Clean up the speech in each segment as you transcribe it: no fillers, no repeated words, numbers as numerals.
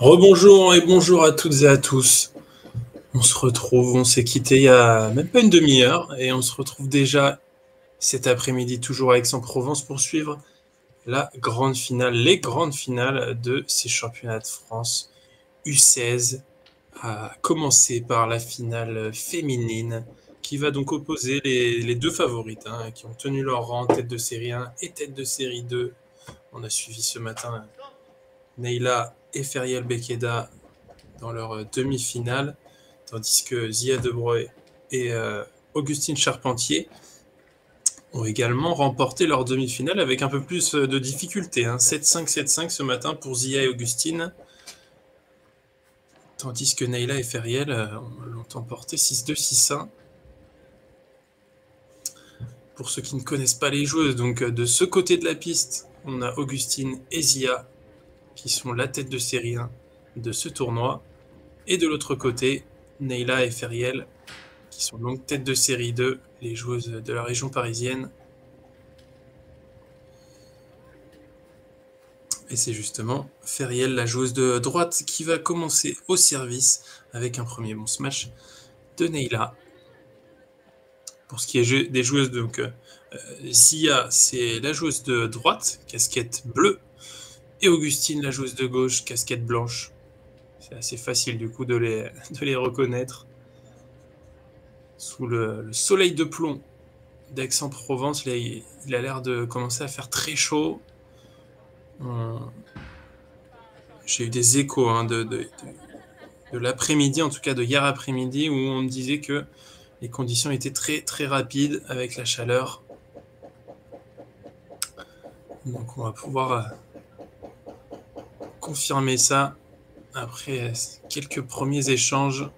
Rebonjour et bonjour à toutes et à tous. On se retrouve, on s'est quitté il y a même pas une demi-heure et on se retrouve déjà cet après-midi toujours à Aix-en-Provence pour suivre la grande finale, les grandes finales de ces championnats de France U16, à commencer par la finale féminine qui va donc opposer les deux favorites qui ont tenu leur rang tête de série 1 et tête de série 2. On a suivi ce matin Neila et Feriel Bekeda dans leur demi-finale, tandis que Zia Debreu et Augustine Charpentier ont également remporté leur demi-finale avec un peu plus de difficulté. 7-5, 7-5 ce matin pour Zia et Augustine, tandis que Neila et Feriel l'ont emporté 6-2, 6-1. Pour ceux qui ne connaissent pas les joueuses, donc de ce côté de la piste, on a Augustine et Zia qui sont la tête de série 1 de ce tournoi. Et de l'autre côté, Neila et Feriel qui sont donc tête de série 2, les joueuses de la région parisienne. Et c'est justement Feriel, la joueuse de droite, qui va commencer au service avec un premier bon smash de Neila. Pour ce qui est des joueuses, donc Zia, c'est la joueuse de droite, casquette bleue, et Augustine, la joueuse de gauche, casquette blanche. C'est assez facile du coup de les reconnaître. Sous le soleil de plomb d'Aix-en-Provence, il a l'air de commencer à faire très chaud. J'ai eu des échos de l'après-midi, en tout cas de hier après-midi, où on me disait que les conditions étaient très très rapides avec la chaleur. Donc on va pouvoir confirmer ça après quelques premiers échanges.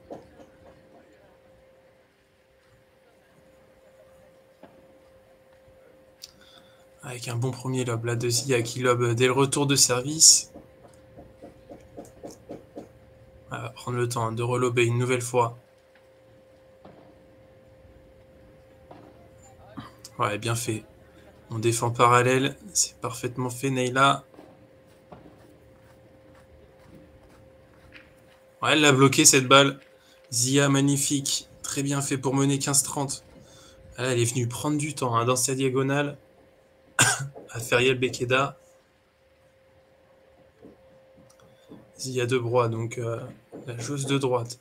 Avec un bon premier lob là de Zia qui lobe dès le retour de service. On va prendre le temps de relober une nouvelle fois. Ouais, bien fait. On défend parallèle, c'est parfaitement fait Neila. Ouais, elle l'a bloqué cette balle. Zia, magnifique. Très bien fait pour mener 15-30. Là, elle est venue prendre du temps dans sa diagonale à Feriel Bekeda. Zia Debreu, donc la joueuse de droite.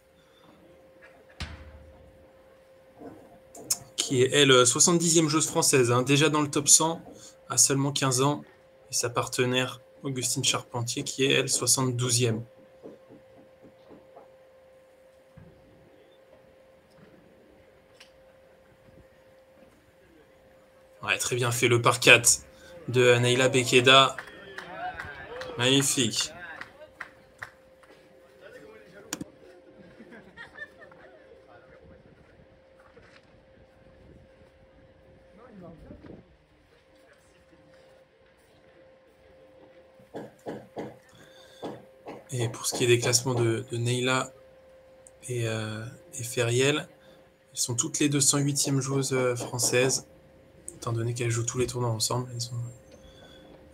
Qui est, elle, 70e joueuse française, déjà dans le top 100, à seulement 15 ans. Et sa partenaire, Augustine Charpentier, qui est, elle, 72e. Ouais, très bien fait le par 4 de Neila Bekeda. Magnifique. Et pour ce qui est des classements de Neila et Feriel, elles sont toutes les 208e joueuses françaises, étant donné qu'elles jouent tous les tournois ensemble. Elles ont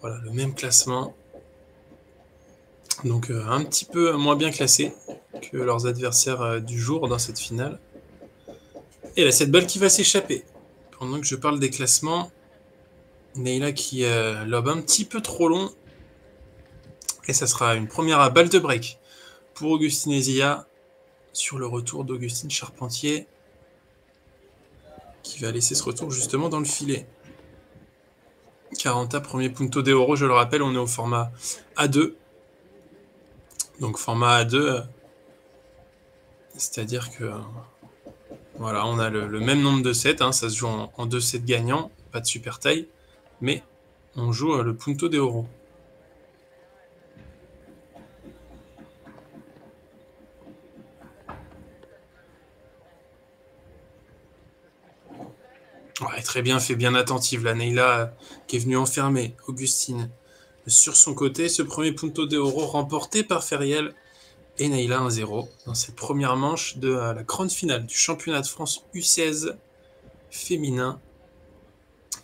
voilà, le même classement. Donc un petit peu moins bien classées que leurs adversaires du jour dans cette finale. Et là, cette balle qui va s'échapper. Pendant que je parle des classements, Neila qui lobe un petit peu trop long. Et ça sera une première balle de break pour Augustine et Zia sur le retour d'Augustine Charpentier qui va laisser ce retour justement dans le filet. 40 premier punto de oro, je le rappelle, on est au format A2. Donc format A2, c'est-à-dire que voilà, on a le même nombre de sets, ça se joue en 2 sets gagnants, pas de super taille, mais on joue le punto de oro. Ouais, très bien fait, bien attentive. La Neila qui est venue enfermer Augustine sur son côté. Ce premier punto de oro remporté par Feriel et Neila 1-0 dans cette première manche de la grande finale du championnat de France U16 féminin.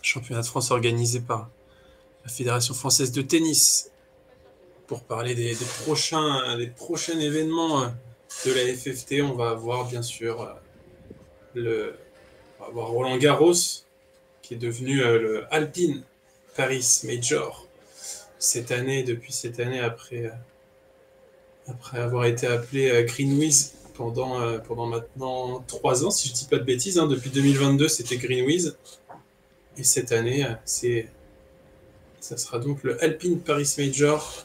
Championnat de France organisé par la Fédération française de tennis pour parler des prochains événements de la FFT. On va avoir bien sûr on va avoir Roland Garros, qui est devenu le Alpine Paris Major depuis cette année, après avoir été appelé Greenwiz pendant maintenant 3 ans, si je ne dis pas de bêtises. Hein. Depuis 2022, c'était Greenwiz. Et cette année, ça sera donc le Alpine Paris Major,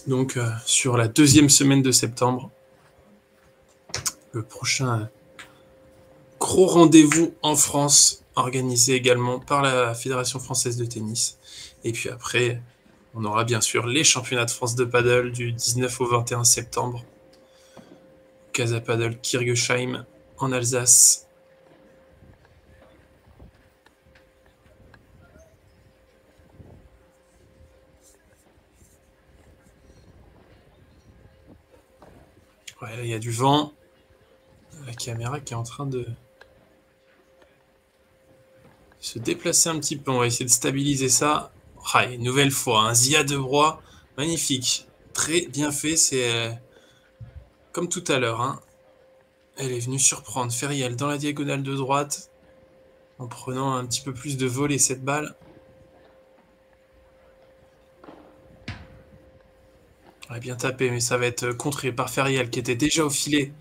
donc sur la 2e semaine de septembre. Le prochain gros rendez-vous en France, organisé également par la Fédération française de tennis. Et puis après, on aura bien sûr les championnats de France de paddle du 19 au 21 septembre. Casa Paddle Kirgesheim en Alsace. Ouais, là, il y a du vent. La caméra qui est en train de se déplacer un petit peu. On va essayer de stabiliser ça. Ah, une nouvelle fois, un Zia de Broye. Magnifique. Très bien fait. C'est comme tout à l'heure. Hein. Elle est venue surprendre Feriel dans la diagonale de droite en prenant un petit peu plus de volée cette balle. Elle a bien tapé, mais ça va être contré par Feriel qui était déjà au filet.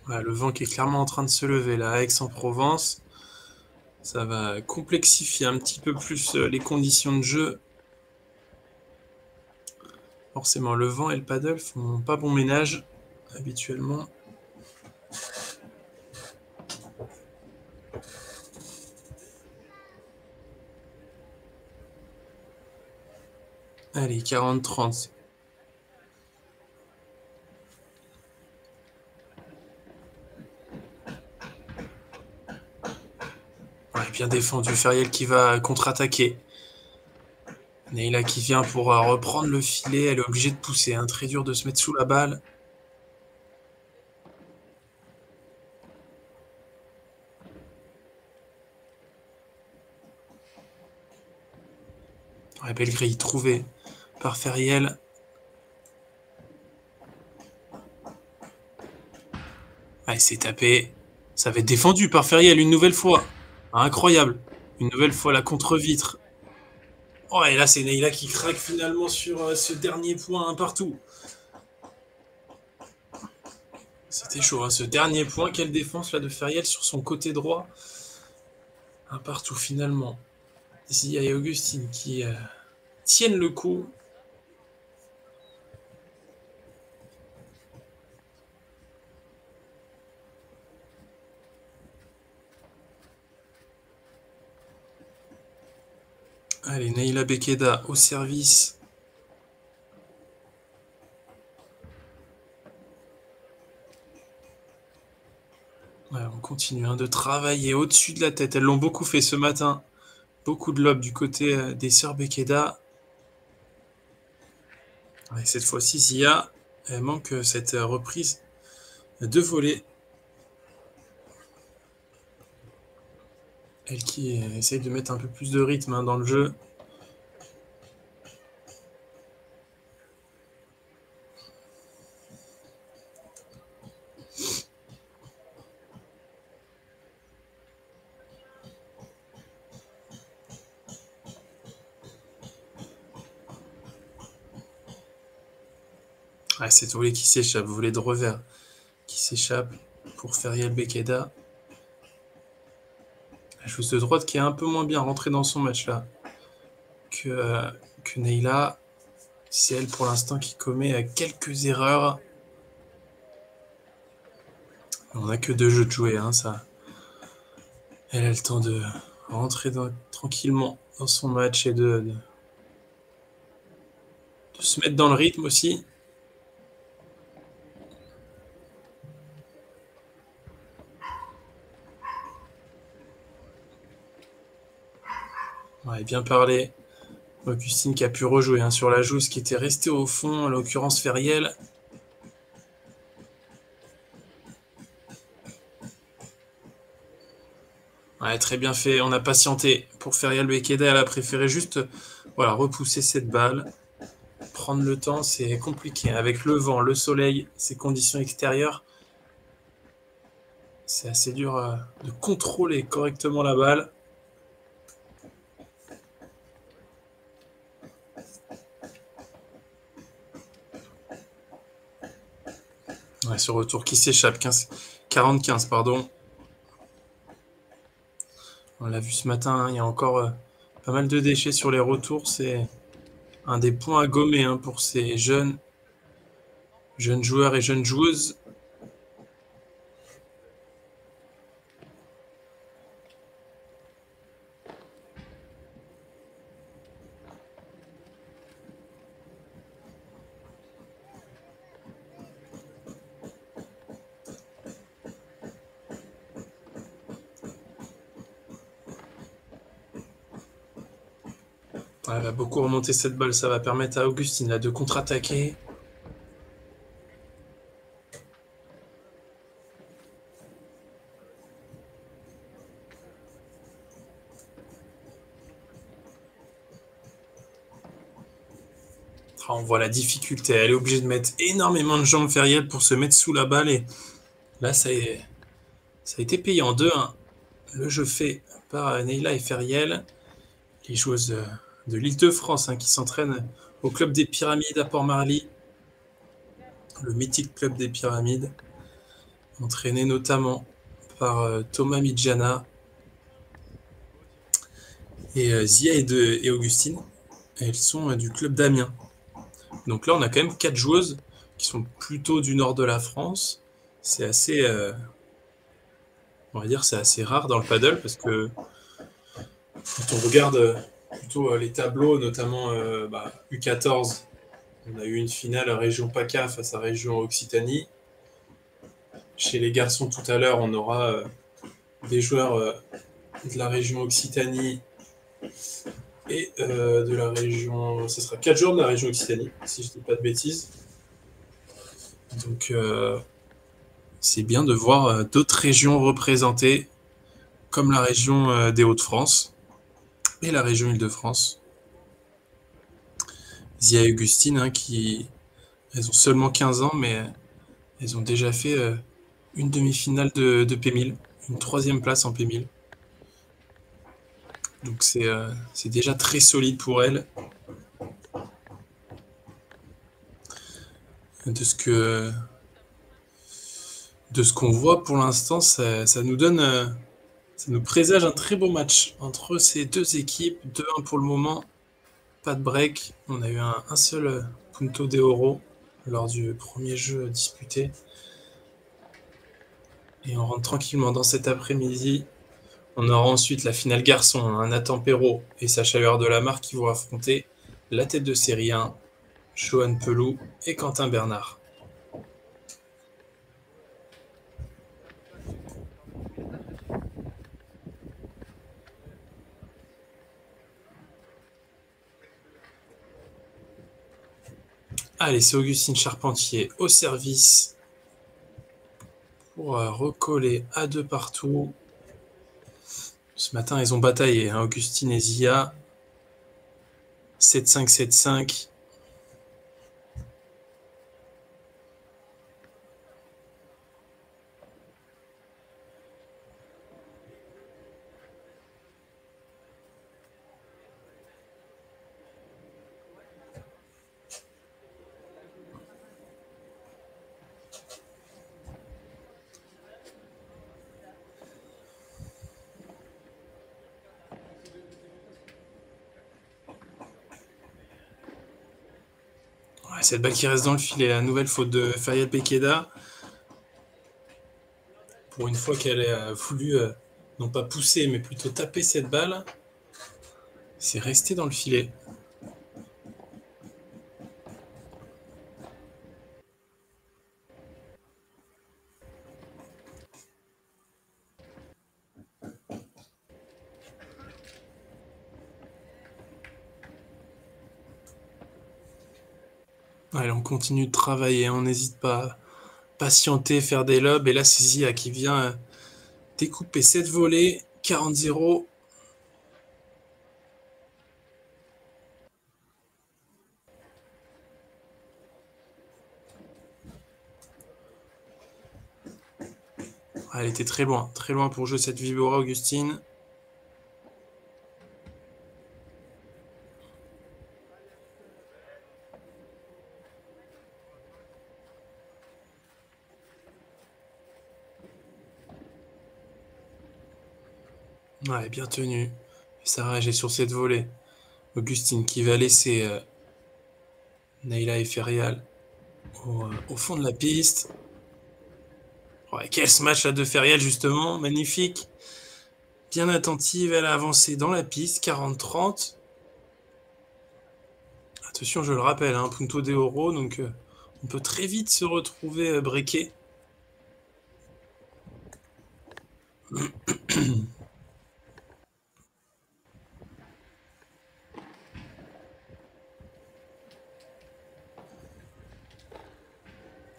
Voilà, le vent qui est clairement en train de se lever là à Aix-en-Provence. Ça va complexifier un petit peu plus les conditions de jeu. Forcément, le vent et le paddle font pas bon ménage habituellement. Allez, 40-30. Ouais, bien défendu. Feriel qui va contre-attaquer. Neyla qui vient pour reprendre le filet. Elle est obligée de pousser. Hein. Très dur de se mettre sous la balle. Ouais, belle grille trouvée par Feriel. Ouais, c'est tapé. Ça va être défendu par Feriel une nouvelle fois. Incroyable. Une nouvelle fois la contre-vitre. Oh, et là, c'est Neyla qui craque finalement sur ce dernier point un partout. C'était chaud, hein, ce dernier point. Quelle défense là de Feriel sur son côté droit. Un partout finalement. Zia et Augustine qui tiennent le coup. Allez, Neyla Bekeda au service. Ouais, on continue hein, de travailler au-dessus de la tête. Elles l'ont beaucoup fait ce matin. Beaucoup de lobes du côté des sœurs Bekeda. Ouais, cette fois-ci, Zia, elle manque cette reprise de volée. Elle qui essaye de mettre un peu plus de rythme hein, dans le jeu. Ah, cette volée qui s'échappe, volée de revers qui s'échappe pour Feriel Bekeda. La joueuse de droite qui est un peu moins bien rentrée dans son match là que Neyla. C'est elle pour l'instant qui commet quelques erreurs. On n'a que 2 jeux de jouer, hein, ça. Elle a le temps de rentrer tranquillement dans son match et de se mettre dans le rythme aussi. Ouais, bien parlé. Augustine qui a pu rejouer hein, sur la joueuse qui était restée au fond, en l'occurrence Feriel. Ouais, très bien fait. On a patienté pour Feriel Bekeda. Elle a préféré juste voilà, repousser cette balle. Prendre le temps, c'est compliqué. Avec le vent, le soleil, ces conditions extérieures, c'est assez dur de contrôler correctement la balle. Ouais, ce retour qui s'échappe, 40-15, pardon. On l'a vu ce matin, hein, il y a encore pas mal de déchets sur les retours. C'est un des points à gommer hein, pour ces jeunes joueurs et jeunes joueuses. Ouais, elle va beaucoup remonter cette balle, ça va permettre à Augustine là, de contre-attaquer. Ah, on voit la difficulté, elle est obligée de mettre énormément de jambes Feriel pour se mettre sous la balle et là ça a été payé en 2-1. Le jeu fait par Neila et Feriel, les joueuses de l'Île-de-France hein, qui s'entraînent au club des Pyramides à Port-Marly, le mythique club des Pyramides, entraîné notamment par Thomas Midjana et Zia et Augustine. Elles sont du club d'Amiens. Donc là, on a quand même 4 joueuses qui sont plutôt du nord de la France. C'est assez, on va dire, c'est assez rare dans le paddle parce que quand on regarde plutôt les tableaux, notamment U14, on a eu une finale région PACA face à région Occitanie. Chez les garçons tout à l'heure, on aura des joueurs de la région Occitanie et de la région. Ce sera 4 joueurs de la région Occitanie, si je ne dis pas de bêtises. Donc c'est bien de voir d'autres régions représentées, comme la région des Hauts-de-France et la région Île-de-France. Zia et Augustine, hein, elles ont seulement 15 ans, mais elles ont déjà fait une demi-finale de P1000, une troisième place en P1000. Donc c'est déjà très solide pour elles. De ce que de ce qu'on voit pour l'instant, ça nous donne, ça nous présage un très beau match entre ces deux équipes. 2-1 pour le moment, pas de break. On a eu un seul punto de oro lors du premier jeu disputé. Et on rentre tranquillement dans cet après-midi. On aura ensuite la finale garçon, hein, Nathan Perrault et Sacha Huard-Delamarre qui vont affronter la tête de série 1, Johan Pelou et Quentin Bernard. Allez, c'est Augustine Charpentier au service pour recoller à 2 partout. Ce matin, ils ont bataillé, hein, Augustine et Zia. 7-5, 7-5. Ouais, cette balle qui reste dans le filet, la nouvelle faute de Fayette Bekeda. Pour une fois qu'elle a voulu, non pas pousser, mais plutôt taper cette balle, c'est resté dans le filet. Allez, on continue de travailler, on n'hésite pas à patienter, faire des lobes. Et là, c'est Zia qui vient découper cette volée. 40-0. Elle était très loin pour jouer cette Vibora, Augustine. Ouais, bien tenu. Et ça réagit sur cette volée. Augustine qui va laisser Neyla et Ferial au fond de la piste. Ouais, quel smash là de Ferial justement, magnifique. Bien attentive, elle a avancé dans la piste, 40-30. Attention, je le rappelle, hein, Punto de Oro, donc on peut très vite se retrouver breaké.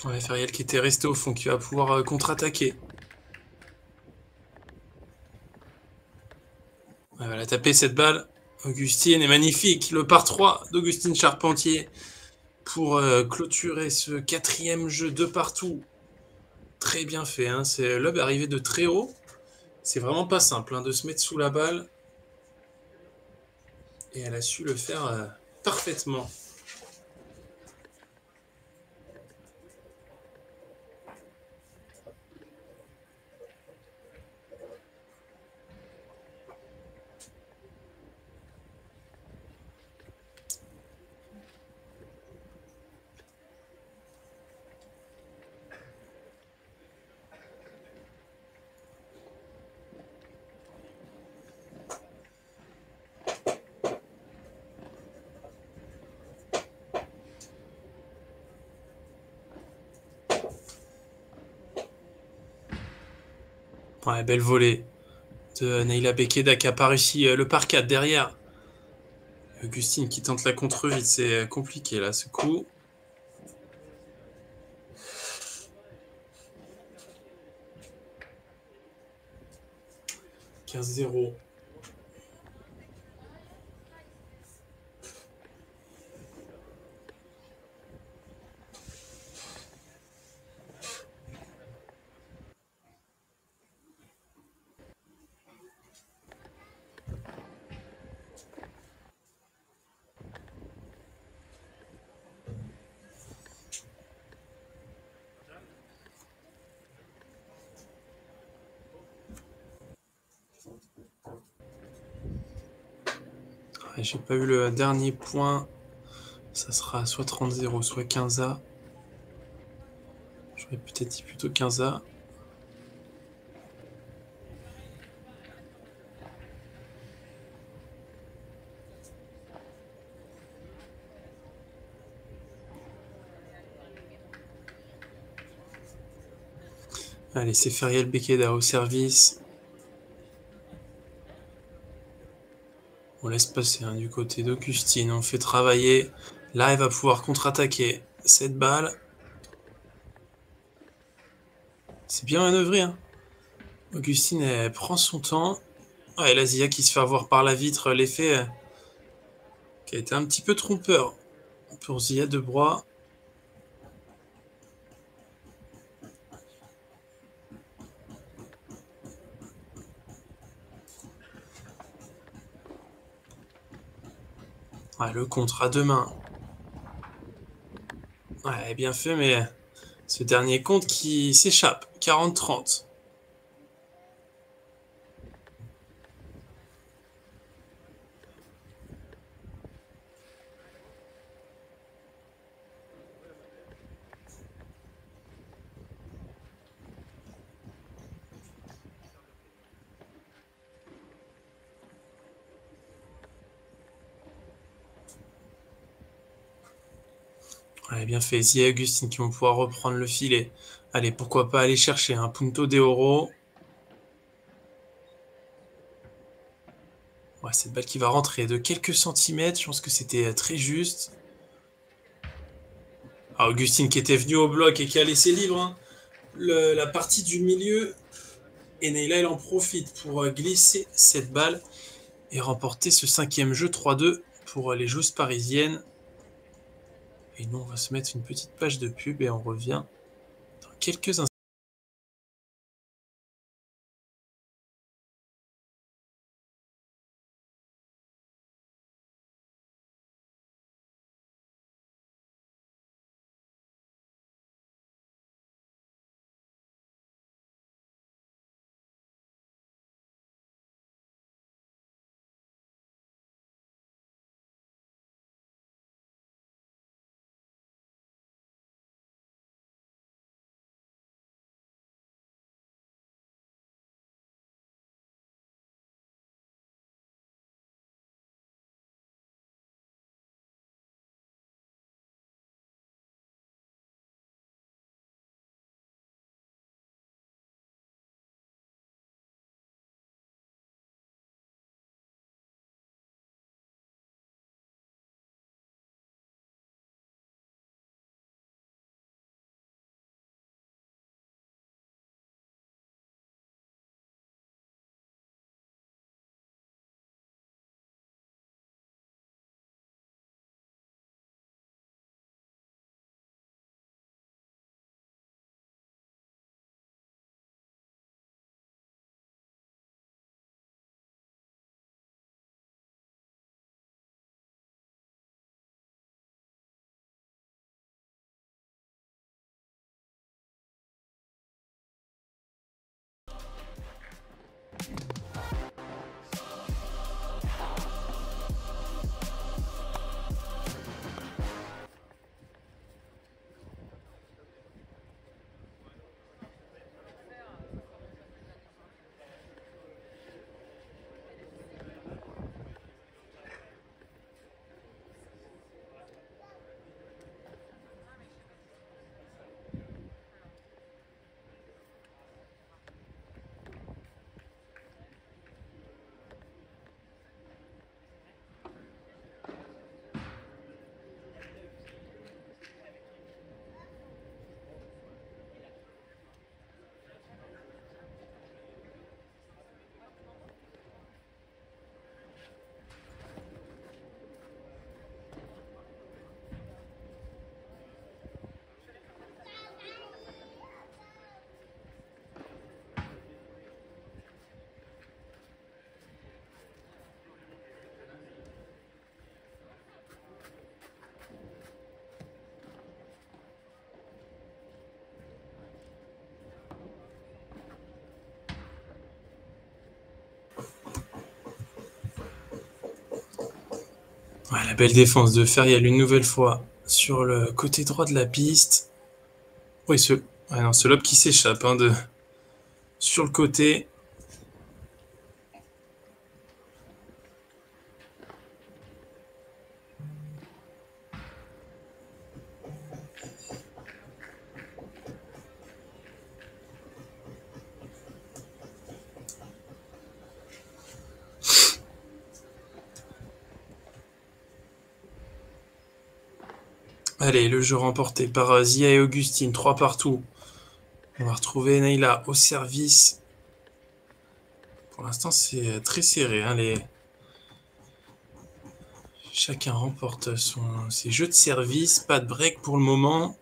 Ouais, Ferial qui était resté au fond, qui va pouvoir contre-attaquer. Ouais, elle va taper cette balle. Augustine est magnifique. Le par 3 d'Augustine Charpentier pour clôturer ce quatrième jeu de partout. Très bien fait. Hein. C'est lob arrivé de très haut. C'est vraiment pas simple hein, de se mettre sous la balle. Et elle a su le faire parfaitement. Ouais, belle volée de Neyla Bekeda qui a pas réussi le par 4 derrière. Augustine qui tente la contre-vite, c'est compliqué là ce coup. « 15-0. Ouais, j'ai pas eu le dernier point. Ça sera soit 30-0, soit 15A. J'aurais peut-être dit plutôt 15A. Allez, c'est Ferial Bekeda au service. On laisse passer hein, du côté d'Augustine. On fait travailler. Là, elle va pouvoir contre-attaquer cette balle. C'est bien manœuvré. Hein. Augustine, elle prend son temps. Ouais, la Zia qui se fait avoir par la vitre. L'effet qui a été un petit peu trompeur pour Zia de Broye. Ouais, le contre à deux mains. Ouais, bien fait, mais ce dernier compte qui s'échappe. 40-30. Ouais, bien fait. Zia et Augustine qui vont pouvoir reprendre le filet. Allez, pourquoi pas aller chercher un Punto de Oro. Ouais, cette balle qui va rentrer de quelques centimètres. Je pense que c'était très juste. Ah, Augustine qui était venue au bloc et qui a laissé libre hein, la partie du milieu. Et Neyla, elle en profite pour glisser cette balle et remporter ce 5e jeu 3-2 pour les joueuses parisiennes. Et nous, on va se mettre une petite page de pub et on revient dans quelques instants. Ouais, la belle défense de Feriel une nouvelle fois sur le côté droit de la piste. Oui, ce lob qui s'échappe hein, sur le côté. Allez, le jeu remporté par Zia et Augustine, 3 partout. On va retrouver Neyla au service. Pour l'instant, c'est très serré. Hein, Chacun remporte ses jeux de service. Pas de break pour le moment.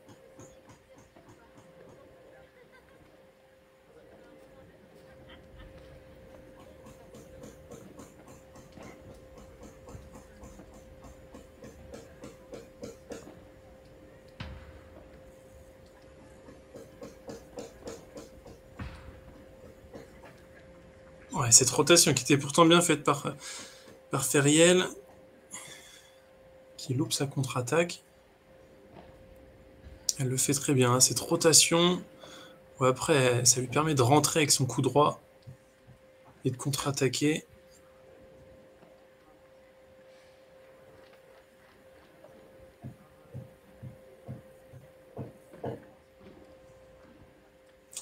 Ouais, cette rotation qui était pourtant bien faite par Feriel, qui loupe sa contre-attaque. Elle le fait très bien, hein, cette rotation. Ouais, après, ça lui permet de rentrer avec son coup droit et de contre-attaquer.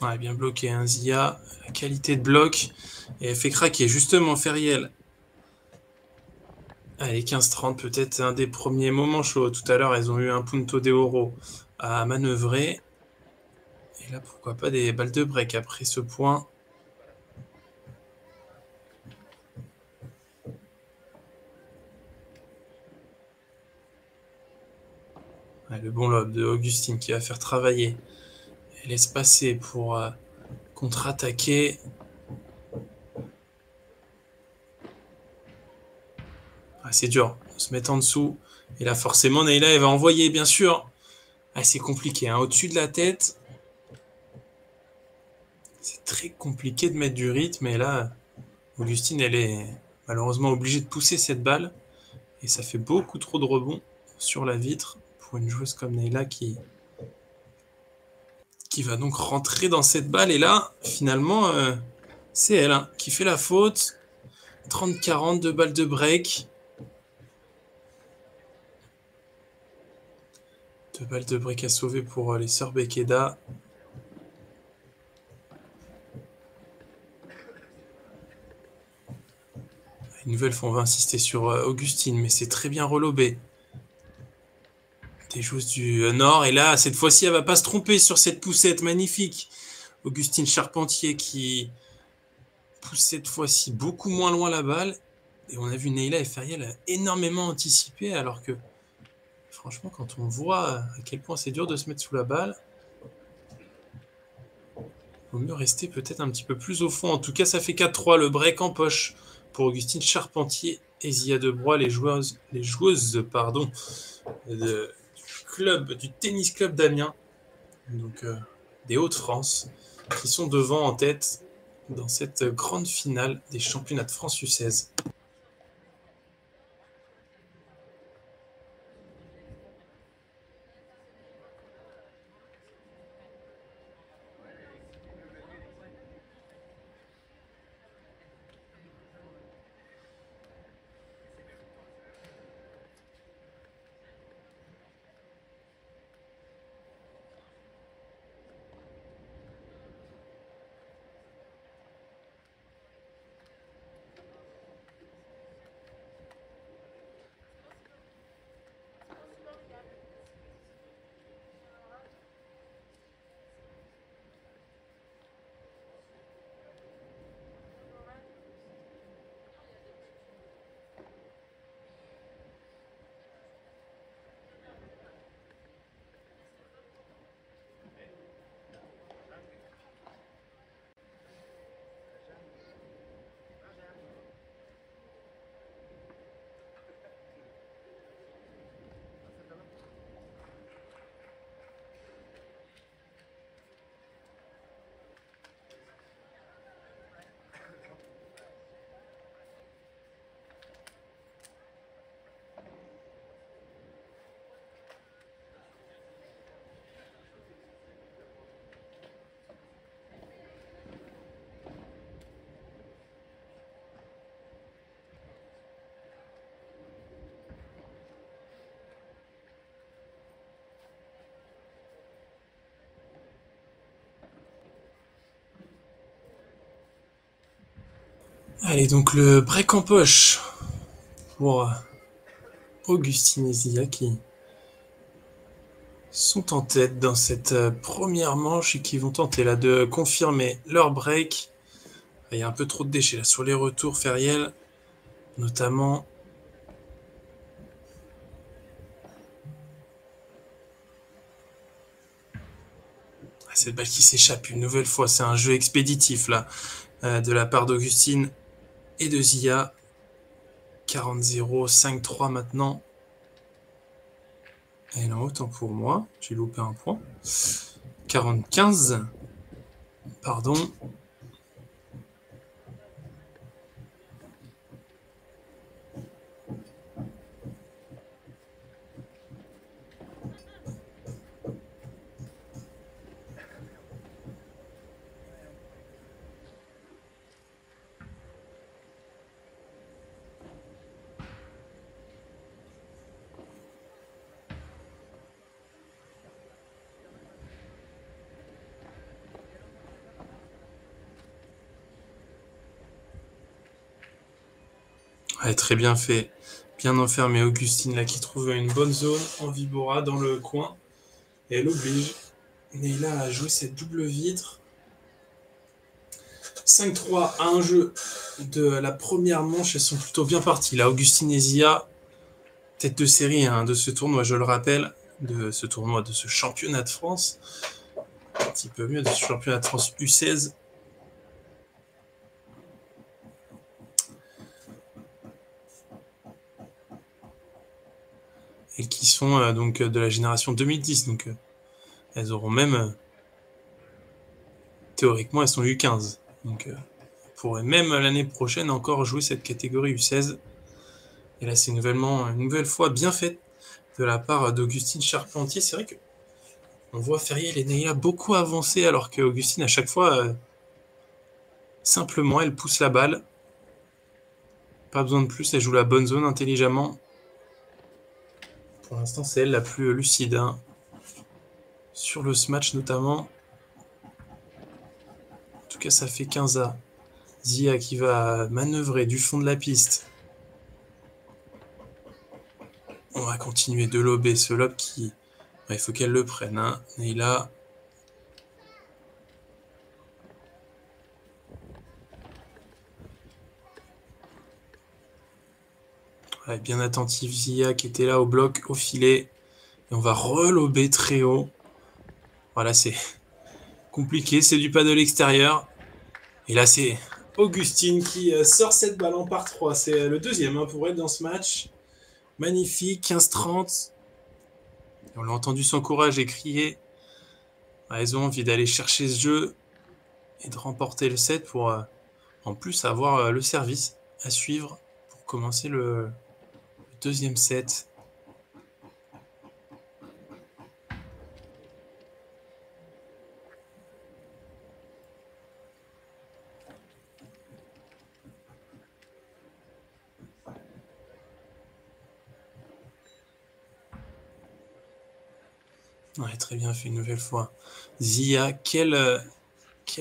Ouais, bien bloqué, hein, Zia. La qualité de bloc. Et elle fait craquer justement Feriel. Allez, 15-30, peut-être un des premiers moments chauds. Tout à l'heure, elles ont eu un punto de oro à manœuvrer. Et là, pourquoi pas des balles de break après ce point. Le bon lob de Augustine qui va faire travailler. Elle laisse passer pour contre-attaquer. C'est dur, on se met en dessous. Et là, forcément, Neyla, elle va envoyer, bien sûr. C'est compliqué, hein. Au-dessus de la tête. C'est très compliqué de mettre du rythme. Et là, Augustine, elle est malheureusement obligée de pousser cette balle. Et ça fait beaucoup trop de rebonds sur la vitre pour une joueuse comme Neyla qui va donc rentrer dans cette balle. Et là, finalement, c'est elle qui fait la faute. 30-40, 2 balles de break. 2 balles de break à sauver pour les sœurs Bekeda. Une nouvelle fois, on va insister sur Augustine, mais c'est très bien relobé. Des joueuses du Nord. Et là, cette fois-ci, elle va pas se tromper sur cette poussette magnifique. Augustine Charpentier qui pousse cette fois-ci beaucoup moins loin la balle. Et on a vu Neyla et Feriel énormément anticiper, alors que franchement, quand on voit à quel point c'est dur de se mettre sous la balle, il vaut mieux rester peut-être un petit peu plus au fond. En tout cas, ça fait 4-3, le break en poche pour Augustine Charpentier et Zia Debroy, les joueuses du tennis club d'Amiens, donc des Hauts-de-France, qui sont devant en tête dans cette grande finale des championnats de France U16. Allez, donc le break en poche pour Augustine et Zia qui sont en tête dans cette première manche et qui vont tenter là de confirmer leur break. Il y a un peu trop de déchets là sur les retours, Feriel notamment. Cette balle qui s'échappe une nouvelle fois, c'est un jeu expéditif là de la part d'Augustine et de Zia. 40-0, 5-3 maintenant. Et non, autant pour moi, j'ai loupé un point. 40-15, pardon. Ouais, très bien fait. Bien enfermé Augustine là qui trouve une bonne zone en Vibora dans le coin. Et elle oblige Neyla à jouer cette double vitre. 5-3 à un jeu de la première manche, elles sont plutôt bien parties. Là, Augustine et Zia, tête de série hein, de ce tournoi, je le rappelle, de ce tournoi, de ce championnat de France. Un petit peu mieux, de ce championnat de France U16. Et qui sont donc de la génération 2010. Donc elles auront même, théoriquement, elles sont U15. Donc elles pourraient même l'année prochaine encore jouer cette catégorie U16. Et là, c'est une nouvelle fois bien faite de la part d'Augustine Charpentier. C'est vrai que on voit Feriel et Neyla beaucoup avancer, alors qu'Augustine, à chaque fois, simplement, elle pousse la balle. Pas besoin de plus, elle joue la bonne zone intelligemment. Pour l'instant, c'est elle la plus lucide. Hein. Sur le smash notamment. En tout cas, ça fait 15 à Zia qui va manœuvrer du fond de la piste. On va continuer de lober ce lob qui... Il faut qu'elle le prenne. Hein. Neyla... Ouais, bien attentive Zia qui était là au bloc, au filet. Et on va relober très haut. Voilà, c'est compliqué. C'est du pas de l'extérieur. Et là, c'est Augustine qui sort cette balle en par 3. C'est le deuxième hein, pour elle dans ce match. Magnifique, 15-30. On l'a entendu son courage et crier. Elles ont envie d'aller chercher ce jeu et de remporter le set pour en plus avoir le service à suivre pour commencer le deuxième set. Ouais, très bien fait une nouvelle fois. Zia, quelle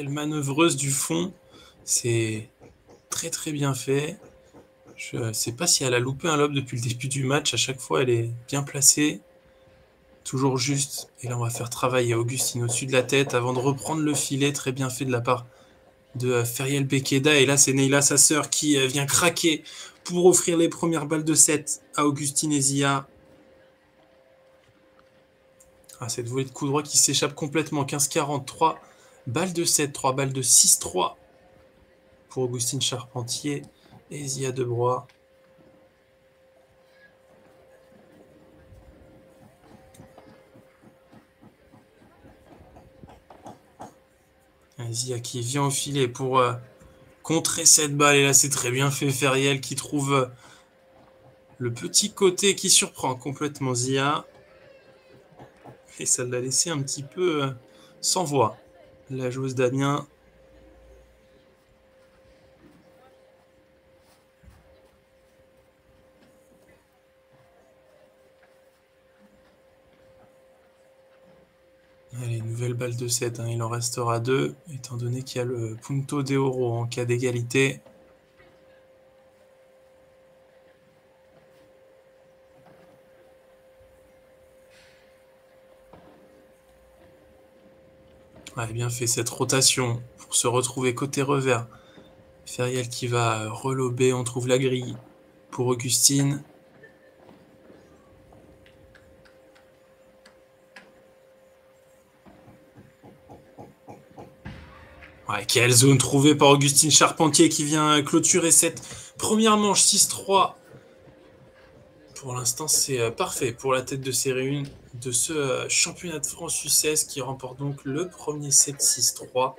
manœuvreuse du fond. C'est très très bien fait. Je ne sais pas si elle a loupé un lob depuis le début du match. À chaque fois, elle est bien placée. Toujours juste. Et là, on va faire travailler Augustine au-dessus de la tête avant de reprendre le filet. Très bien fait de la part de Feriel Bekeda. Et là, c'est Neyla, sa sœur, qui vient craquer pour offrir les premières balles de 7 à Augustine et Zia. Ah, cette volée de coup droit qui s'échappe complètement. 15-43. Balle de 7, 3 balles de 6-3 pour Augustine Charpentier et Zia Debroy. Zia qui vient au filet pour contrer cette balle. Et là, c'est très bien fait. Feriel qui trouve le petit côté qui surprend complètement Zia. Et ça l'a laissé un petit peu sans voix. La joueuse d'Amiens. Allez, nouvelle balle de 7. Hein. Il en restera 2, étant donné qu'il y a le punto de oro en cas d'égalité. Ouais, bien fait cette rotation pour se retrouver côté revers. Feriel qui va relober, on trouve la grille pour Augustine. Ouais, quelle zone trouvée par Augustine Charpentier qui vient clôturer cette première manche 6-3. Pour l'instant, c'est parfait pour la tête de série 1 de ce championnat de France U16 qui remporte donc le premier set 6-3.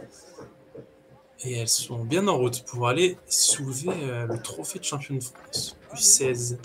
Et elles sont bien en route pour aller soulever le trophée de champion de France U16.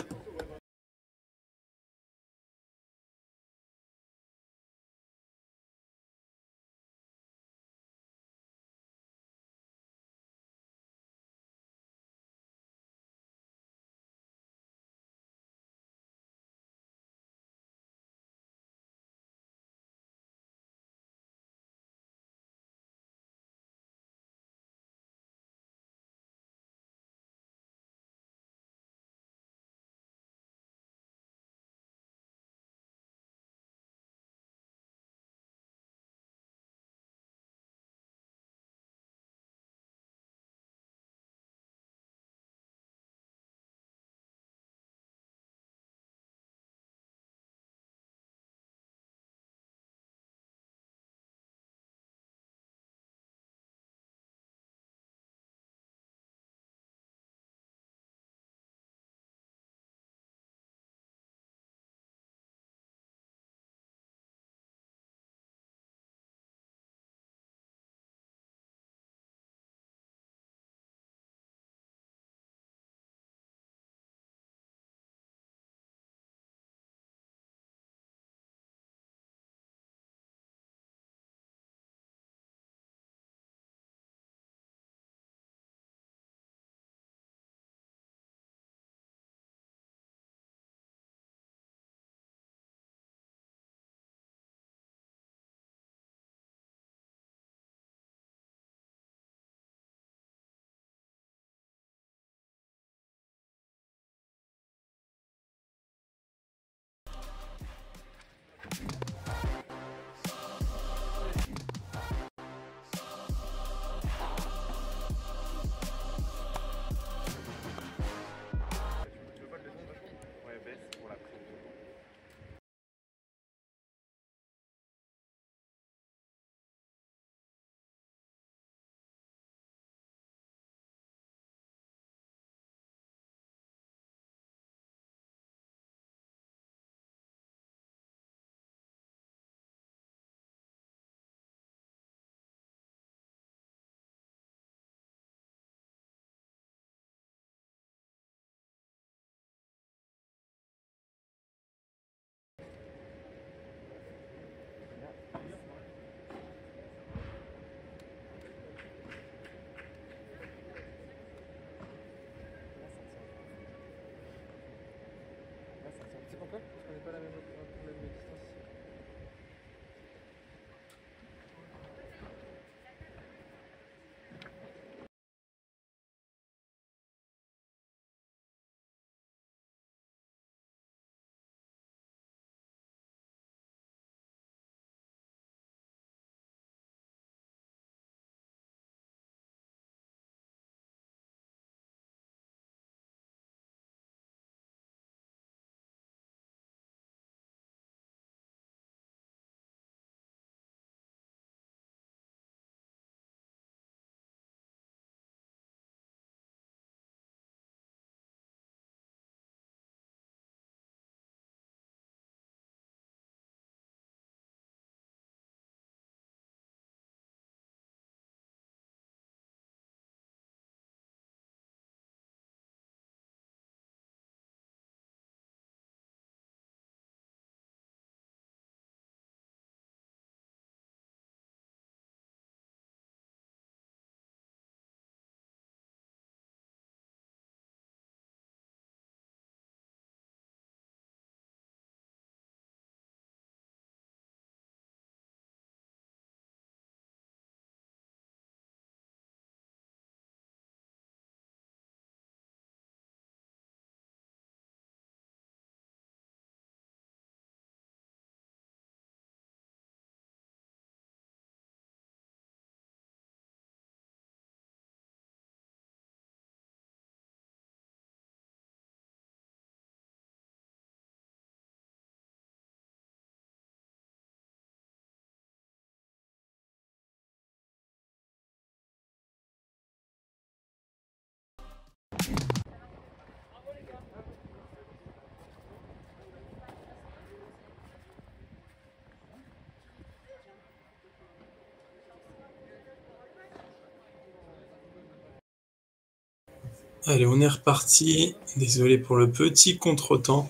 Allez, on est reparti. Désolé pour le petit contretemps.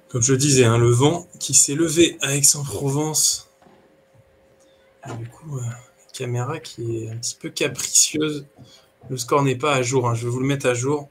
Comme je disais, hein, le vent qui s'est levé à Aix-en-Provence. Et du coup, la caméra qui est un petit peu capricieuse. Le score n'est pas à jour, hein. Je vais vous le mettre à jour.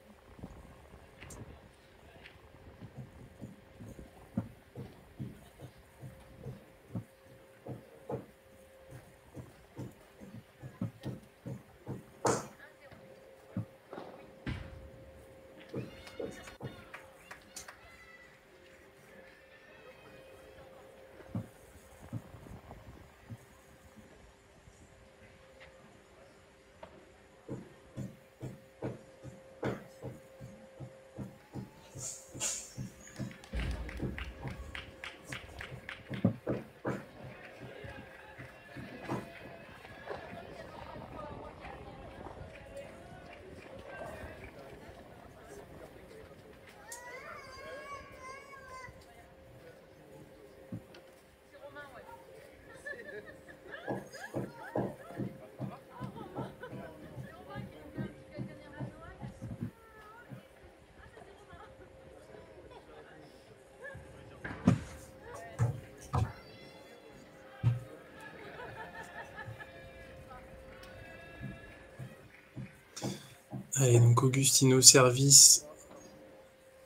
Allez, donc Augustine au service.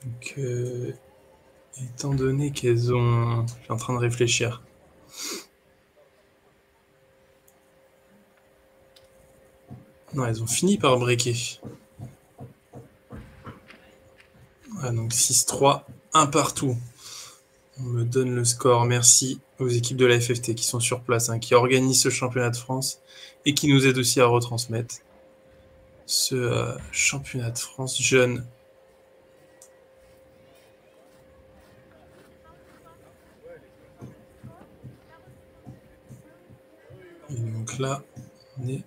Donc, étant donné qu'elles ont... Je suis en train de réfléchir. Non, elles ont fini par breaker. Voilà, donc 6-3, un partout. On me donne le score. Merci aux équipes de la FFT qui sont sur place, hein, qui organisent ce championnat de France et qui nous aident aussi à retransmettre ce championnat de France jeune. Et donc là, on est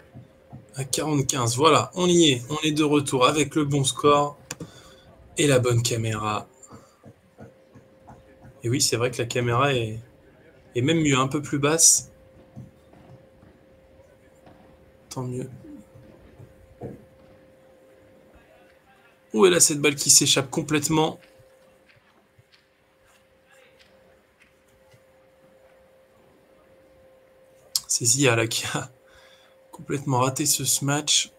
à 45. Voilà, on y est. On est de retour avec le bon score et la bonne caméra. Et oui, c'est vrai que la caméra est même mieux, un peu plus basse. Tant mieux. Où est là cette balle qui s'échappe complètement? C'est Zia là qui a complètement raté ce match.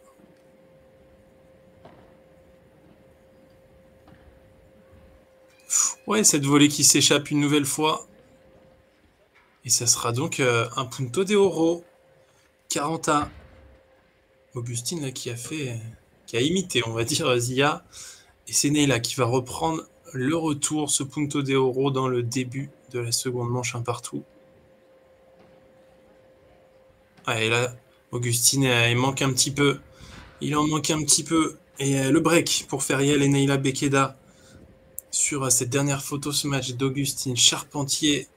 Ouais, cette volée qui s'échappe une nouvelle fois. Et ça sera donc un punto de oro. 40 Augustine là qui a imité, on va dire, Zia. Et c'est Neila qui va reprendre le retour, ce punto de oro dans le début de la seconde manche, un partout. Ah, et là, Augustine, il manque un petit peu. Il en manque un petit peu. Et le break pour Feriel et Neila Bekeda sur cette dernière photo, ce match d'Augustine Charpentier.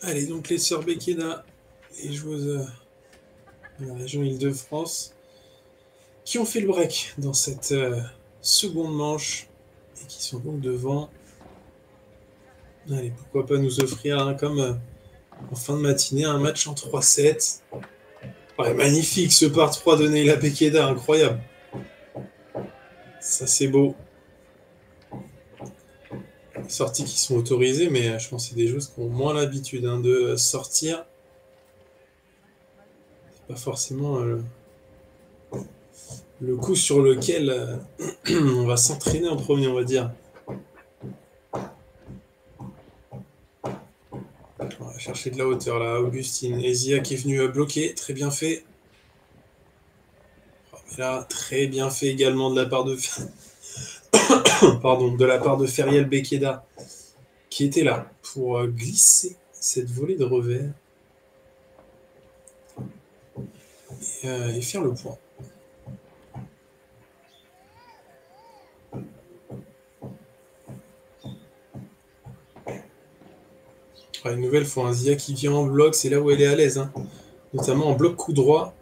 Allez, donc les sœurs Bekeda, les joueuses de la région Île-de-France, qui ont fait le break dans cette seconde manche et qui sont donc devant. Allez, pourquoi pas nous offrir, hein, comme en fin de matinée, un match en 3-7. Ouais, magnifique ce par 3 de Neyla Bekeda, incroyable. Ça c'est beau. Les sorties qui sont autorisées, mais je pense que c'est des joueuses qui ont moins l'habitude, hein, de sortir. C'est pas forcément le coup sur lequel on va s'entraîner en premier, on va dire. On va chercher de la hauteur là, Augustine. Ezia qui est venue bloquer, très bien fait. Et là, très bien fait également de la part de pardon, de la part de Feriel Bekeda, qui était là pour glisser cette volée de revers et faire le point. Une nouvelle fois, un Zia qui vient en bloc, c'est là où elle est à l'aise, hein. Notamment en bloc coup droit.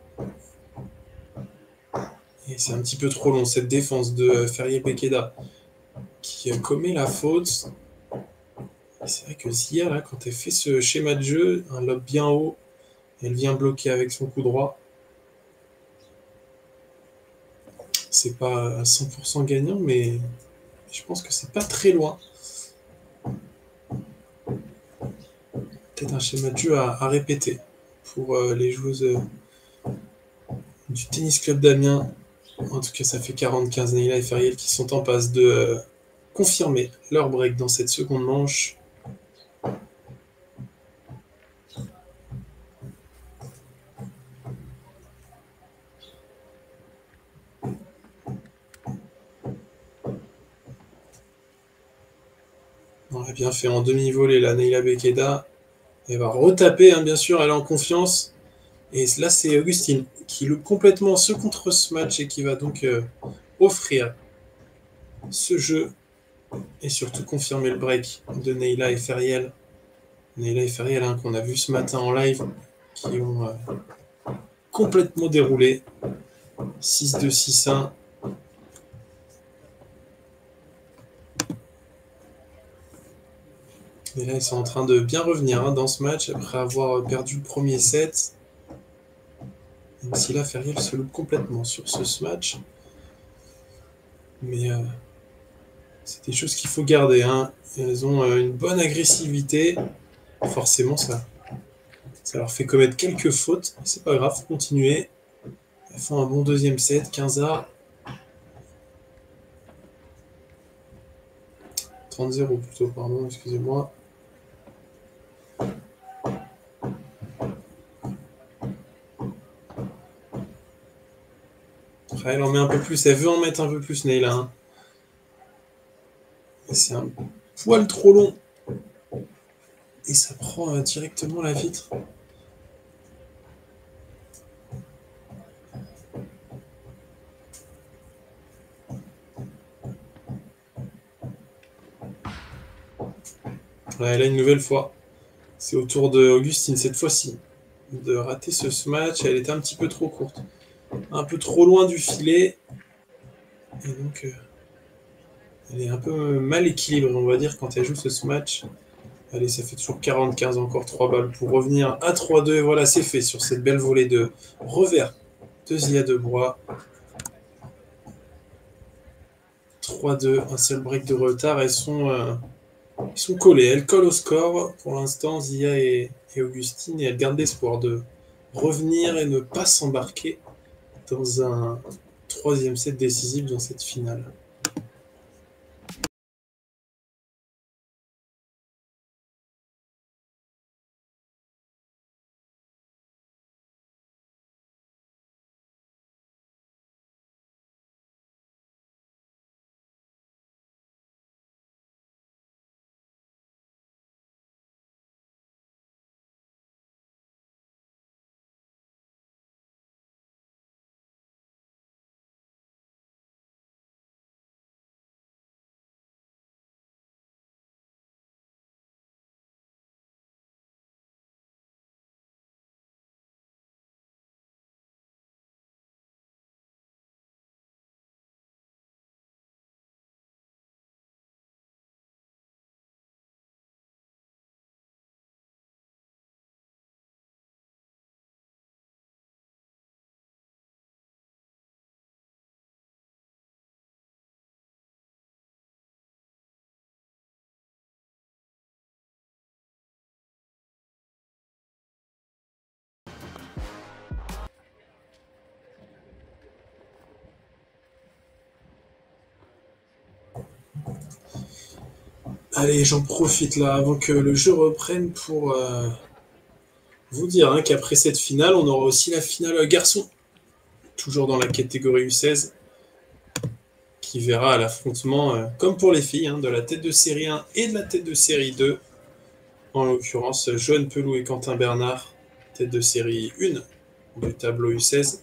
Et c'est un petit peu trop long cette défense de Feriel Bekeda qui commet la faute. C'est vrai que Zia, là, quand elle fait ce schéma de jeu, un lob bien haut, elle vient bloquer avec son coup droit. C'est pas à 100% gagnant, mais je pense que c'est pas très loin. Peut-être un schéma de jeu à répéter pour les joueuses du Tennis Club d'Amiens. En tout cas, ça fait 40-15 Neyla et Feriel qui sont en passe de confirmer leur break dans cette seconde manche. On a bien fait en demi-volée la Neyla Bekeda. Elle va retaper, hein, bien sûr, elle est en confiance. Et là, c'est Augustine qui loupe complètement ce contre ce match et qui va donc offrir ce jeu et surtout confirmer le break de Neyla et Feriel. Neyla et Feriel, hein, qu'on a vu ce matin en live, qui ont complètement déroulé. 6-2, 6-1. Et là, ils sont en train de bien revenir, hein, dans ce match après avoir perdu le premier set. Même si là, Feriel se loupe complètement sur ce match. Mais c'est des choses qu'il faut garder, hein. Elles ont une bonne agressivité. Forcément, ça leur fait commettre quelques fautes. C'est pas grave, faut continuer. Elles font un bon deuxième set, 15-A. 30-0 plutôt, pardon, excusez-moi. Après, elle en met un peu plus, elle veut en mettre un peu plus, Neyla, hein. C'est un poil trop long. Et ça prend directement la vitre. Ouais, là, une nouvelle fois. C'est au tour de Augustine cette fois-ci de rater ce match. Elle était un petit peu trop courte. Un peu trop loin du filet. Et donc, elle est un peu mal équilibrée, on va dire, quand elle joue ce match. Allez, ça fait toujours 40-15, encore 3 balles pour revenir à 3-2. Et voilà, c'est fait sur cette belle volée de revers de Zia de Bois. 3-2, un seul break de retard. Ils sont collés. Elles collent au score. Pour l'instant, Zia et Augustine. Et elles gardent l'espoir de revenir et ne pas s'embarquer dans un troisième set décisif dans cette finale. Allez, j'en profite là avant que le jeu reprenne pour vous dire qu'après cette finale, on aura aussi la finale garçon, toujours dans la catégorie U16, qui verra l'affrontement, comme pour les filles, de la tête de série 1 et de la tête de série 2. En l'occurrence, Joanne Pelou et Quentin Bernard, tête de série 1 du tableau U16,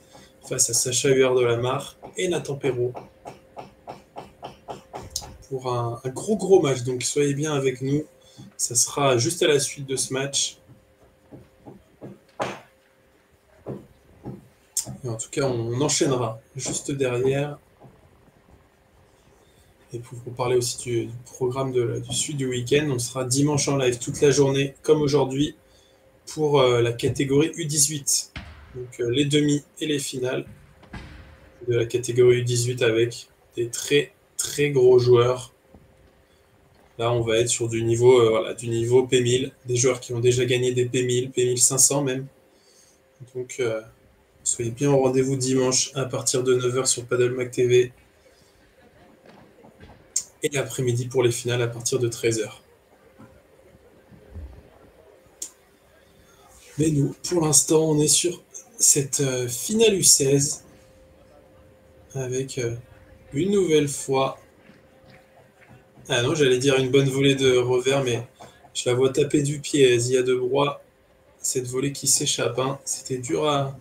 face à Sacha Huard de la Mare et Nathan Perrault. Pour un gros match, donc soyez bien avec nous. Ça sera juste à la suite de ce match. Et en tout cas, on enchaînera juste derrière. Et pour vous parler aussi du programme du suite du week-end, on sera dimanche en live toute la journée, comme aujourd'hui, pour la catégorie U18. Donc les demi et les finales de la catégorie U18 avec des très gros joueurs. Là, on va être sur du niveau P1000, des joueurs qui ont déjà gagné des P1000, P1500 même. Donc, soyez bien au rendez-vous dimanche à partir de 9h sur PaddleMac TV. Et l'après-midi pour les finales à partir de 13h. Mais nous, pour l'instant, on est sur cette finale U16 avec une nouvelle fois. Ah non, j'allais dire une bonne volée de revers, mais je la vois taper du pied, Zia de Broye. Cette volée qui s'échappe. C'était dur à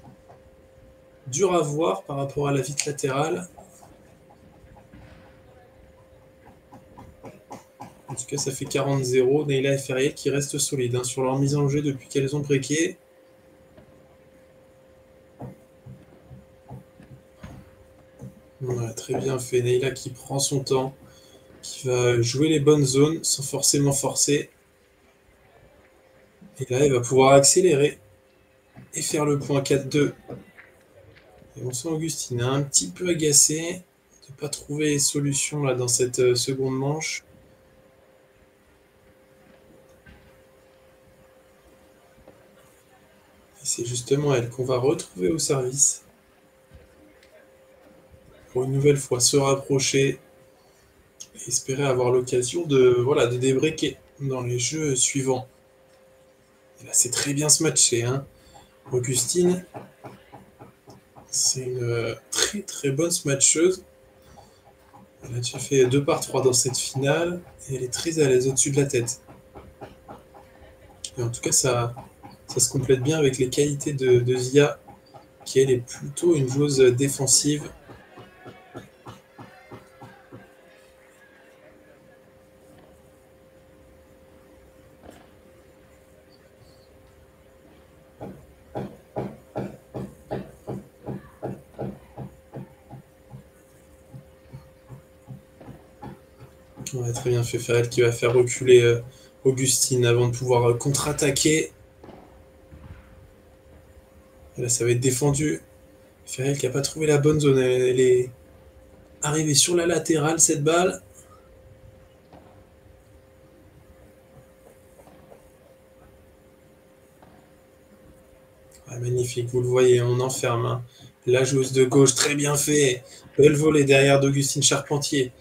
voir par rapport à la vitre latérale. En tout cas, ça fait 40-0. Neyla et Feriel qui restent solides sur leur mise en jeu depuis qu'elles ont breaké. Ouais, très bien fait. Neyla qui prend son temps, qui va jouer les bonnes zones sans forcément forcer. Et là, il va pouvoir accélérer et faire le point 4-2. Et on sent Augustine un petit peu agacé de ne pas trouver solution là, dans cette seconde manche. Et c'est justement elle qu'on va retrouver au service. Pour une nouvelle fois se rapprocher et espérer avoir l'occasion de débreaker dans les jeux suivants. Et là, c'est très bien se matcher. Augustine, c'est une très bonne smatcheuse. Elle a déjà fait 2 par 3 dans cette finale et elle est très à l'aise au-dessus de la tête. Et en tout cas, ça se complète bien avec les qualités de Zia, qui elle est plutôt une joueuse défensive. Ouais, très bien fait Ferrel qui va faire reculer Augustine avant de pouvoir contre-attaquer. Et là, ça va être défendu. Ferrel qui n'a pas trouvé la bonne zone. Elle est arrivée sur la latérale, cette balle. Ouais, magnifique, vous le voyez, on enferme. La joueuse de gauche, très bien fait. Belle volée derrière d'Augustine Charpentier.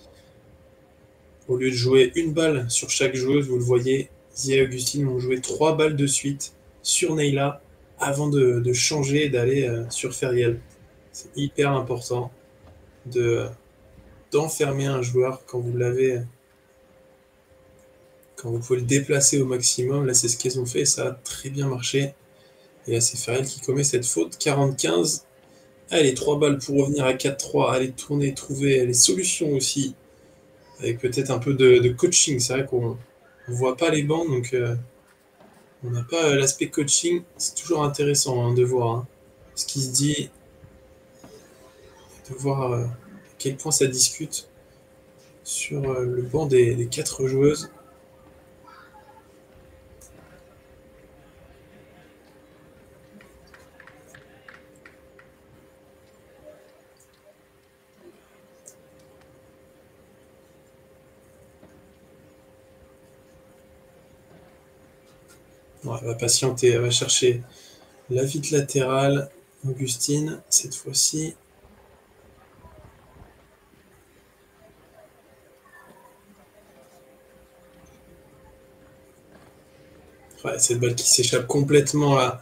Au lieu de jouer une balle sur chaque joueuse, vous le voyez, Zia et Augustine ont joué 3 balles de suite sur Neyla avant de changer et d'aller sur Feriel. C'est hyper important d'enfermer un joueur quand vous l'avez, quand vous pouvez le déplacer au maximum. Là, c'est ce qu'ils ont fait et ça a très bien marché. Et là, c'est Feriel qui commet cette faute. 40-15. Allez, 3 balles pour revenir à 4-3. Allez, tourner, trouver les solutions aussi. Avec peut-être un peu de coaching. C'est vrai qu'on ne voit pas les bancs, donc on n'a pas l'aspect coaching. C'est toujours intéressant de voir ce qui se dit, de voir à quel point ça discute sur le banc des 4 joueuses. Bon, elle va patienter, elle va chercher la vitre latérale. Augustine, cette fois-ci. Ouais, cette balle qui s'échappe complètement là.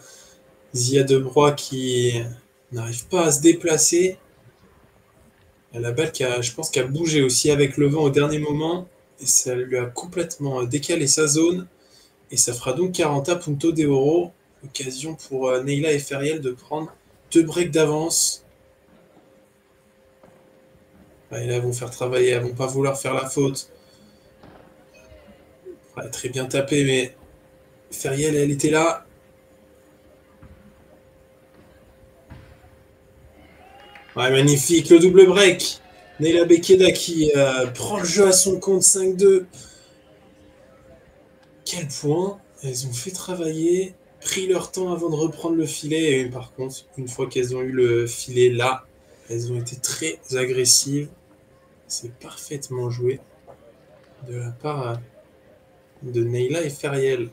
Zia de Broye qui n'arrive pas à se déplacer. Et la balle je pense, qui a bougé aussi avec le vent au dernier moment. Et ça lui a complètement décalé sa zone. Et ça fera donc 40 puntos de oro. Occasion pour Neyla et Feriel de prendre 2 breaks d'avance. Et là, elles vont faire travailler, elles vont pas vouloir faire la faute. Ouais, très bien tapé, mais Feriel, elle était là. Ouais, magnifique, le double break. Neyla Bekeda qui prend le jeu à son compte 5-2. Quel point. Elles ont fait travailler, pris leur temps avant de reprendre le filet. Et par contre, une fois qu'elles ont eu le filet là, elles ont été très agressives. C'est parfaitement joué de la part de Neyla et Feriel.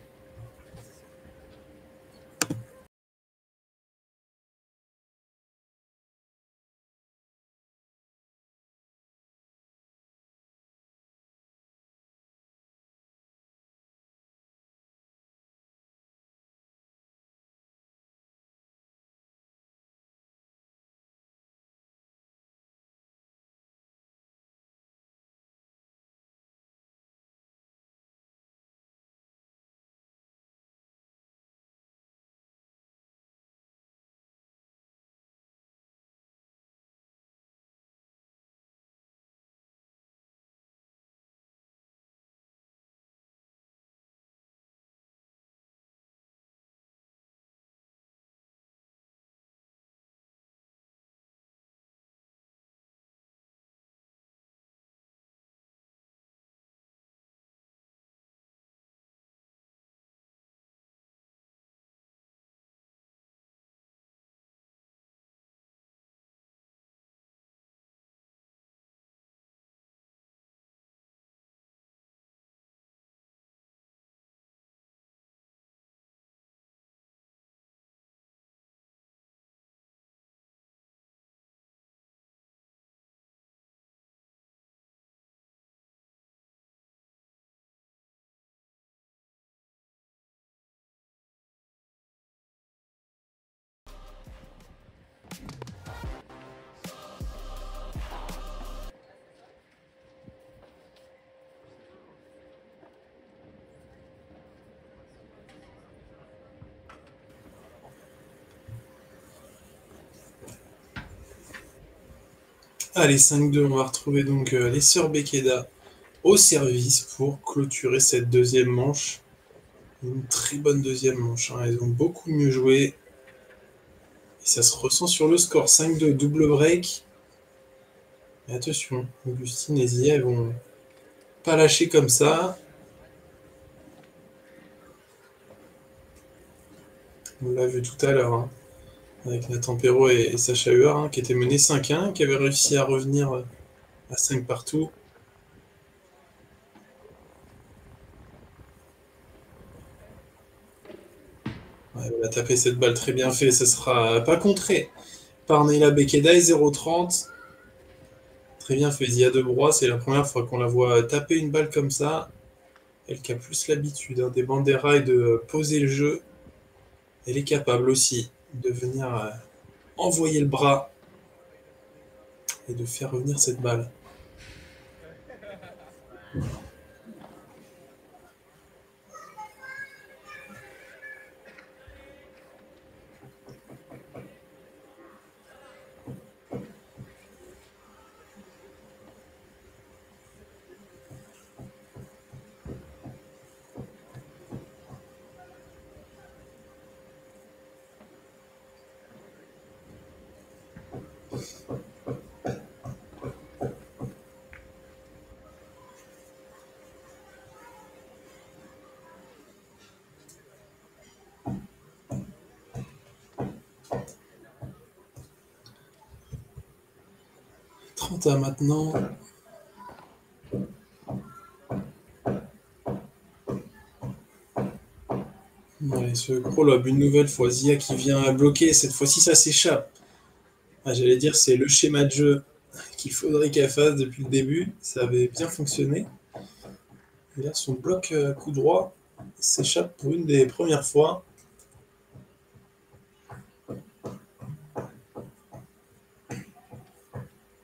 Allez, 5-2, on va retrouver donc les sœurs Bekeda au service pour clôturer cette deuxième manche. Une très bonne deuxième manche, hein. Elles ont beaucoup mieux joué. Et ça se ressent sur le score. 5-2, double break. Et attention, Augustine et Zia, elles vont pas lâcher comme ça. On l'a vu tout à l'heure, hein, avec Nathan Perrault et Sacha Huard, hein, qui étaient menés 5-1, qui avaient réussi à revenir à 5 partout. Ouais, elle va taper cette balle très bien fait, ça sera pas contré par Neyla Bekeda et 0-30. Très bien fait Zia de Broye, c'est la première fois qu'on la voit taper une balle comme ça. Elle qui a plus l'habitude, hein, des banderas et de poser le jeu. Elle est capable aussi de venir envoyer le bras et de faire revenir cette balle. À maintenant. Ouais, ce gros lob, une nouvelle fois. Zia qui vient bloquer. Cette fois-ci, ça s'échappe. Ah, j'allais dire, c'est le schéma de jeu qu'il faudrait qu'elle fasse depuis le début. Ça avait bien fonctionné. Et là, son bloc coup droit. s'échappe pour une des premières fois.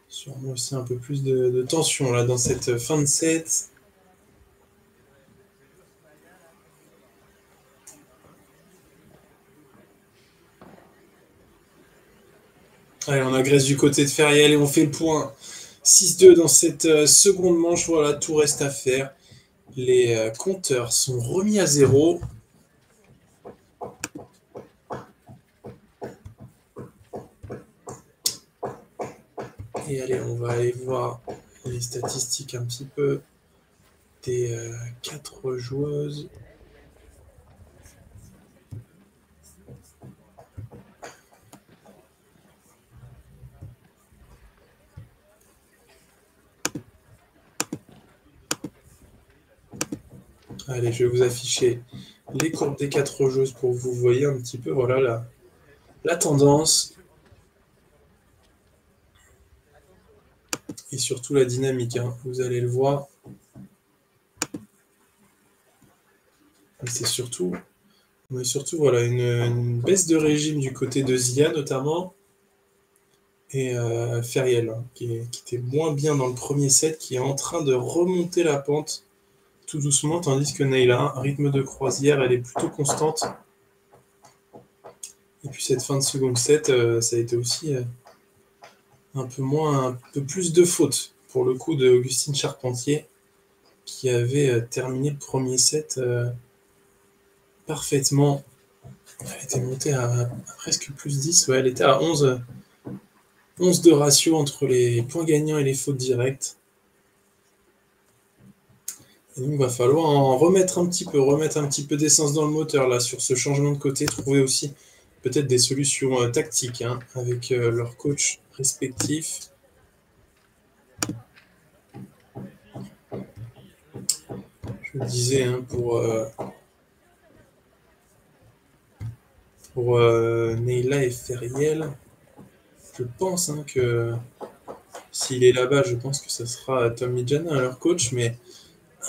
Sûrement aussi un peu plus de tension là dans cette fin de set. Allez, on agresse du côté de Feriel et on fait le point. 6-2 dans cette seconde manche. Voilà, tout reste à faire. Les compteurs sont remis à 0. Et allez, on va aller voir les statistiques un petit peu des 4 joueuses. Allez, je vais vous afficher les courbes des 4 joueuses pour que vous voyez un petit peu voilà, la tendance. Et surtout la dynamique, hein. Vous allez le voir. C'est surtout, voilà, une baisse de régime du côté de Zia notamment. Et Feriel, hein, qui était moins bien dans le premier set, qui est en train de remonter la pente tout doucement, tandis que Neyla, rythme de croisière, elle est plutôt constante. Et puis cette fin de second set, ça a été aussi un peu plus de fautes, pour le coup, de Augustine Charpentier, qui avait terminé le premier set parfaitement. Elle était montée à presque plus 10, ouais, elle était à 11 de ratio entre les points gagnants et les fautes directes. Et donc, il va falloir en remettre un petit peu d'essence dans le moteur là sur ce changement de côté, trouver aussi peut-être des solutions tactiques hein, avec leurs coachs respectifs. Je le disais, hein, pour Neyla et Feriel, je pense hein, que s'il est là-bas, je pense que ça sera Tom Midjana, leur coach, mais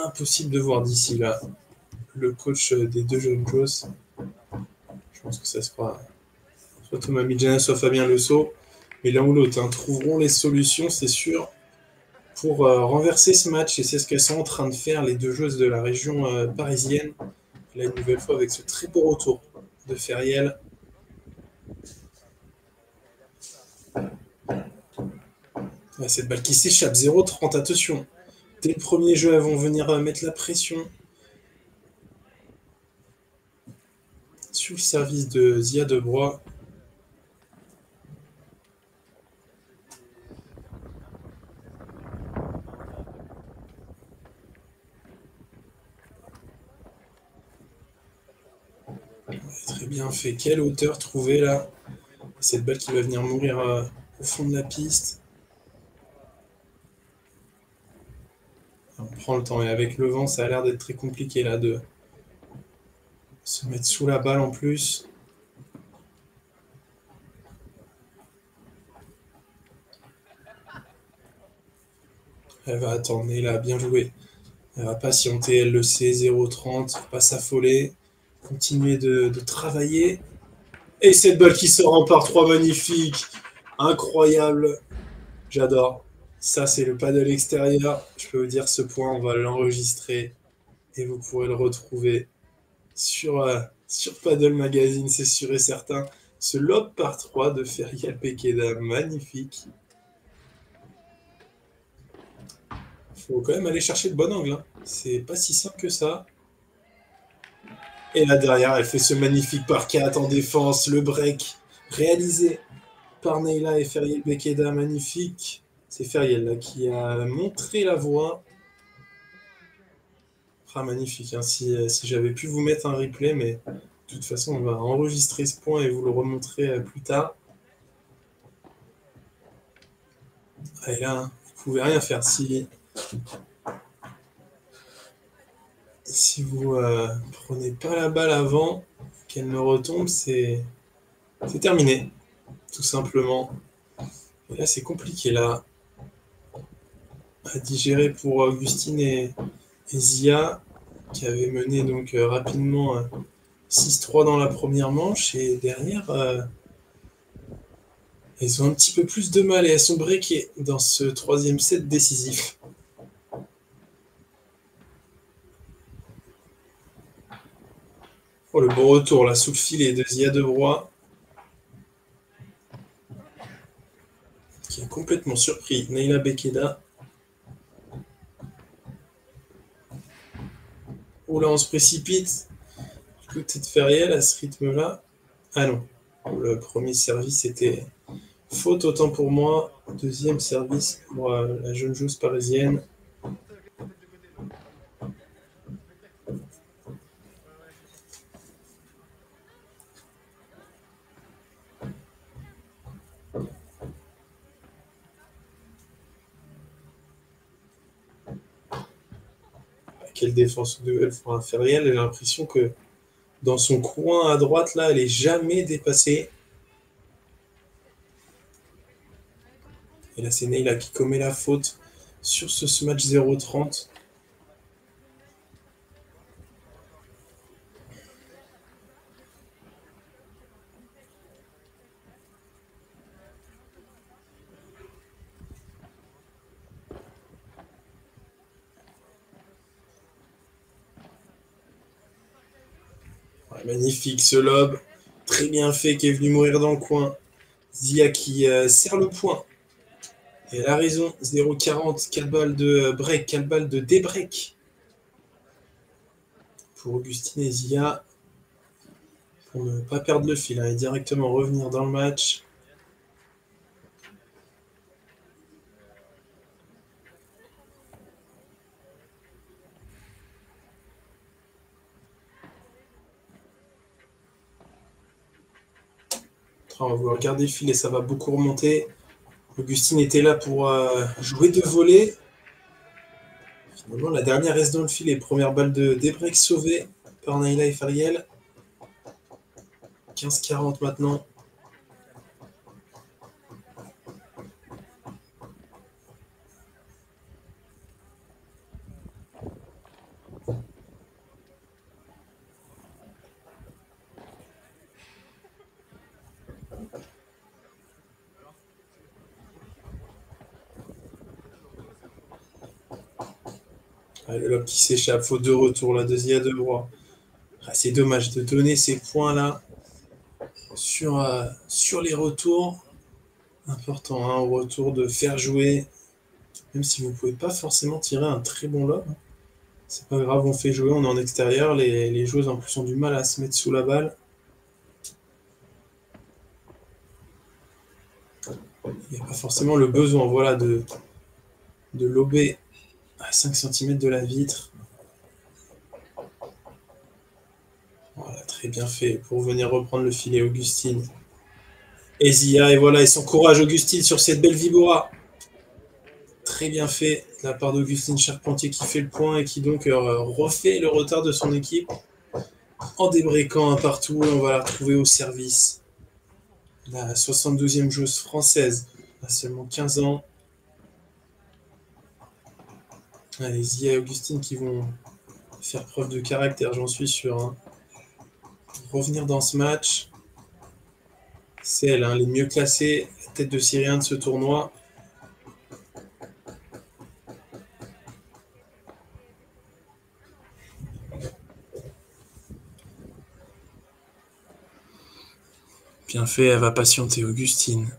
impossible de voir d'ici là le coach des deux jeunes joueuses. Je pense que ça sera soit Thomas Midjana, soit Fabien Lesault. Mais l'un ou l'autre hein, trouveront les solutions, c'est sûr, pour renverser ce match. Et c'est ce qu'elles sont en train de faire, les deux joueuses de la région parisienne. Là, une nouvelle fois, avec ce très beau retour de Feriel. Cette balle qui s'échappe, 0-30, attention. Dès le premier jeu, elles vont venir mettre la pression sur le service de Zia Debroy. Très bien fait. Quelle hauteur trouvée là. Cette balle qui va venir mourir au fond de la piste. On prend le temps et avec le vent, ça a l'air d'être très compliqué là de se mettre sous la balle en plus. Elle va attendre, là, bien joué. Elle va patienter, elle le sait, 0-30, faut pas s'affoler. Continuer de travailler. Et cette balle qui sort en par 3, magnifique. Incroyable. J'adore. Ça, c'est le paddle extérieur. Je peux vous dire, ce point, on va l'enregistrer. Et vous pourrez le retrouver sur Paddle Magazine, c'est sûr et certain. Ce lob par 3 de Feriel Pekeda, magnifique. Faut quand même aller chercher le bon angle. Hein. C'est pas si simple que ça. Et là derrière, elle fait ce magnifique par 4 en défense. Le break réalisé par Neyla et Feriel Pekeda, magnifique. C'est Feriel là, qui a montré la voie. Ah, magnifique. Hein. Si j'avais pu vous mettre un replay, mais de toute façon, on va enregistrer ce point et vous le remontrer plus tard. Et là, vous ne pouvez rien faire. Si vous prenez pas la balle avant qu'elle ne retombe, c'est terminé, tout simplement. Et là, c'est compliqué là à digérer pour Augustine et Zia. qui avait mené donc rapidement 6-3 dans la première manche. Et derrière, elles ont un petit peu plus de mal et elles sont breakées dans ce troisième set décisif. Oh, le bon retour là sous le filet de Zia Debroy, qui a complètement surpris Neyla Bekeda. Oh là, on se précipite du côté de Feriel à ce rythme-là. Ah non, le premier service était faute autant pour moi. Deuxième service pour la jeune joueuse parisienne. Quelle défense de elle pour un Feriel. J'ai l'impression que dans son coin à droite, là, elle est jamais dépassée. Et là, c'est Neyla qui commet la faute sur ce match 0-30. Ouais, magnifique ce lob. Très bien fait, qui est venu mourir dans le coin. Zia qui serre le point. Et elle a raison, 0-40, 4 balles de break, 4 balles de débreak pour Augustine et Zia. Pour ne pas perdre le fil et directement revenir dans le match. On va vouloir garder le fil et ça va beaucoup remonter. Augustine était là pour jouer de volée. Finalement, la dernière reste dans le fil et première balle de débreak sauvée par Neyla et Feriel. 15-40 maintenant. Le lob qui s'échappe, faute de retour, la deuxième de droit. C'est dommage de donner ces points-là sur les retours. Important, hein, au retour de faire jouer, même si vous ne pouvez pas forcément tirer un très bon lob. C'est pas grave, on fait jouer, on est en extérieur. Les joueuses en plus ont du mal à se mettre sous la balle. Il n'y a pas forcément le besoin voilà, de lober à 5 cm de la vitre. Voilà, très bien fait pour venir reprendre le filet, Augustine. Et Zia, et voilà, et son courage, Augustine, sur cette belle Vibora. Très bien fait de la part d'Augustine Charpentier qui fait le point et qui donc refait le retard de son équipe en débréquant un partout. Et on va la retrouver au service. La 72e joueuse française a seulement 15 ans. Allez, Zia et Augustine qui vont faire preuve de caractère, j'en suis sûr. Hein. Pour revenir dans ce match, c'est elle, hein, les mieux classées, la tête de Syrien de ce tournoi. Bien fait, elle va patienter, Augustine.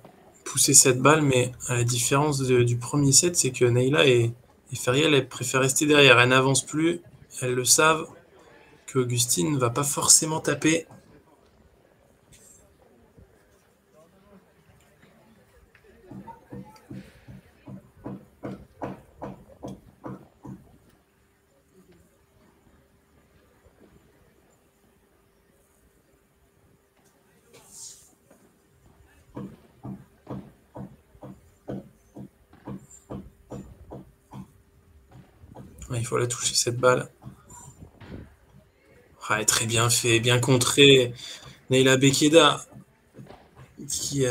Pousser cette balle, mais à la différence du premier set, c'est que Neyla et Feriel, elles préfèrent rester derrière. Elles n'avancent plus, elles le savent, que Augustine ne va pas forcément taper. Ouais, il faut la toucher, cette balle. Ouais, très bien fait, bien contré. Neyla Bekeda qui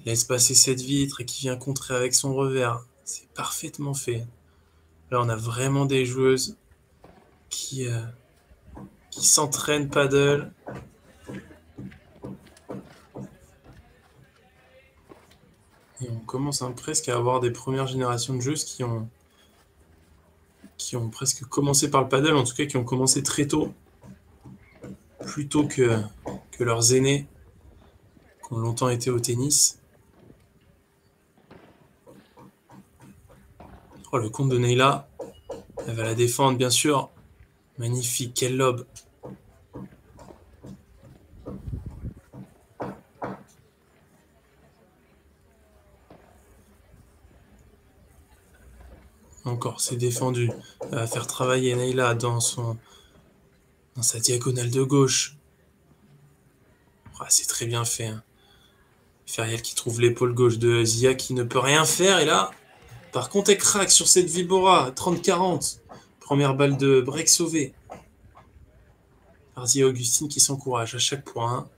laisse passer cette vitre et qui vient contrer avec son revers. C'est parfaitement fait. Là, on a vraiment des joueuses qui s'entraîne paddle. Et on commence presque à avoir des premières générations de joueuses qui ont presque commencé par le paddle, en tout cas qui ont commencé très tôt, plus tôt que leurs aînés qui ont longtemps été au tennis. Oh, le compte de Neyla, elle va la défendre bien sûr. Magnifique, quel lob. Encore, c'est défendu. Elle va faire travailler Neyla dans sa diagonale de gauche. Oh, c'est très bien fait. Hein. Feriel qui trouve l'épaule gauche de Zia qui ne peut rien faire. Et là, par contre, elle craque sur cette Vibora. 30-40. Première balle de break sauvée. Par Zia Augustine qui s'encourage à chaque point.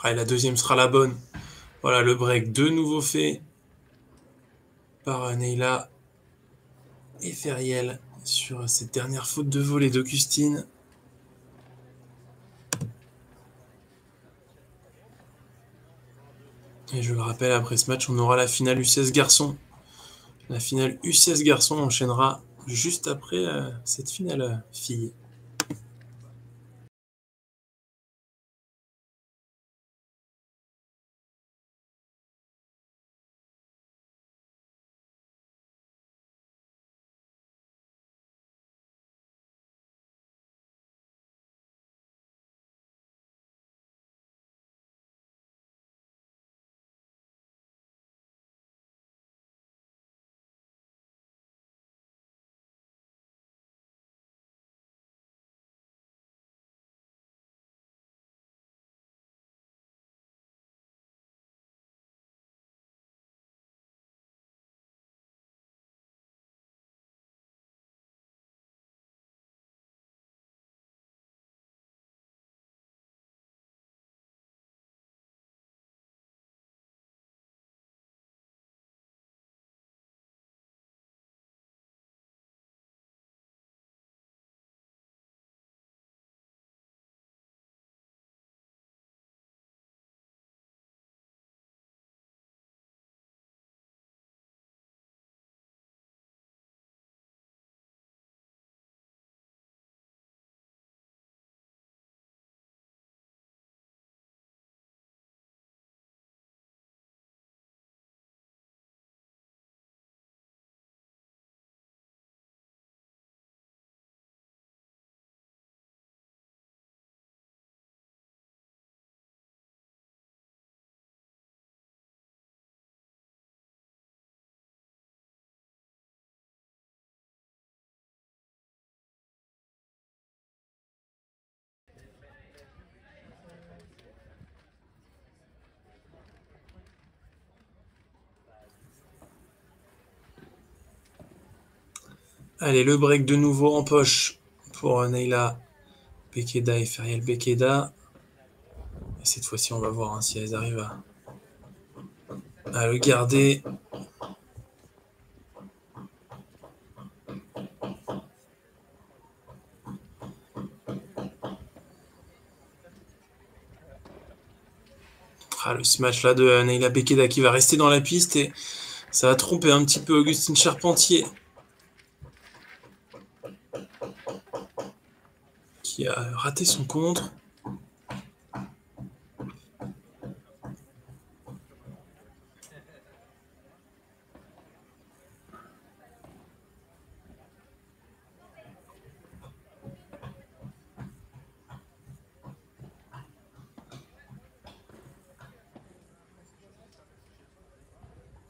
Ouais, la deuxième sera la bonne. Voilà, le break de nouveau fait par Neyla et Feriel sur cette dernière faute de volée d'Augustine. Et je le rappelle, après ce match, on aura la finale U16 garçons. La finale U16 garçons enchaînera juste après cette finale filles. Allez, le break de nouveau en poche pour Neyla Bekeda et Feriel Bekeda. Et cette fois-ci, on va voir hein, si elles arrivent à le garder. Ah, le smash là de Neyla Bekeda qui va rester dans la piste et ça va tromper un petit peu Augustine Charpentier qui a raté son contre.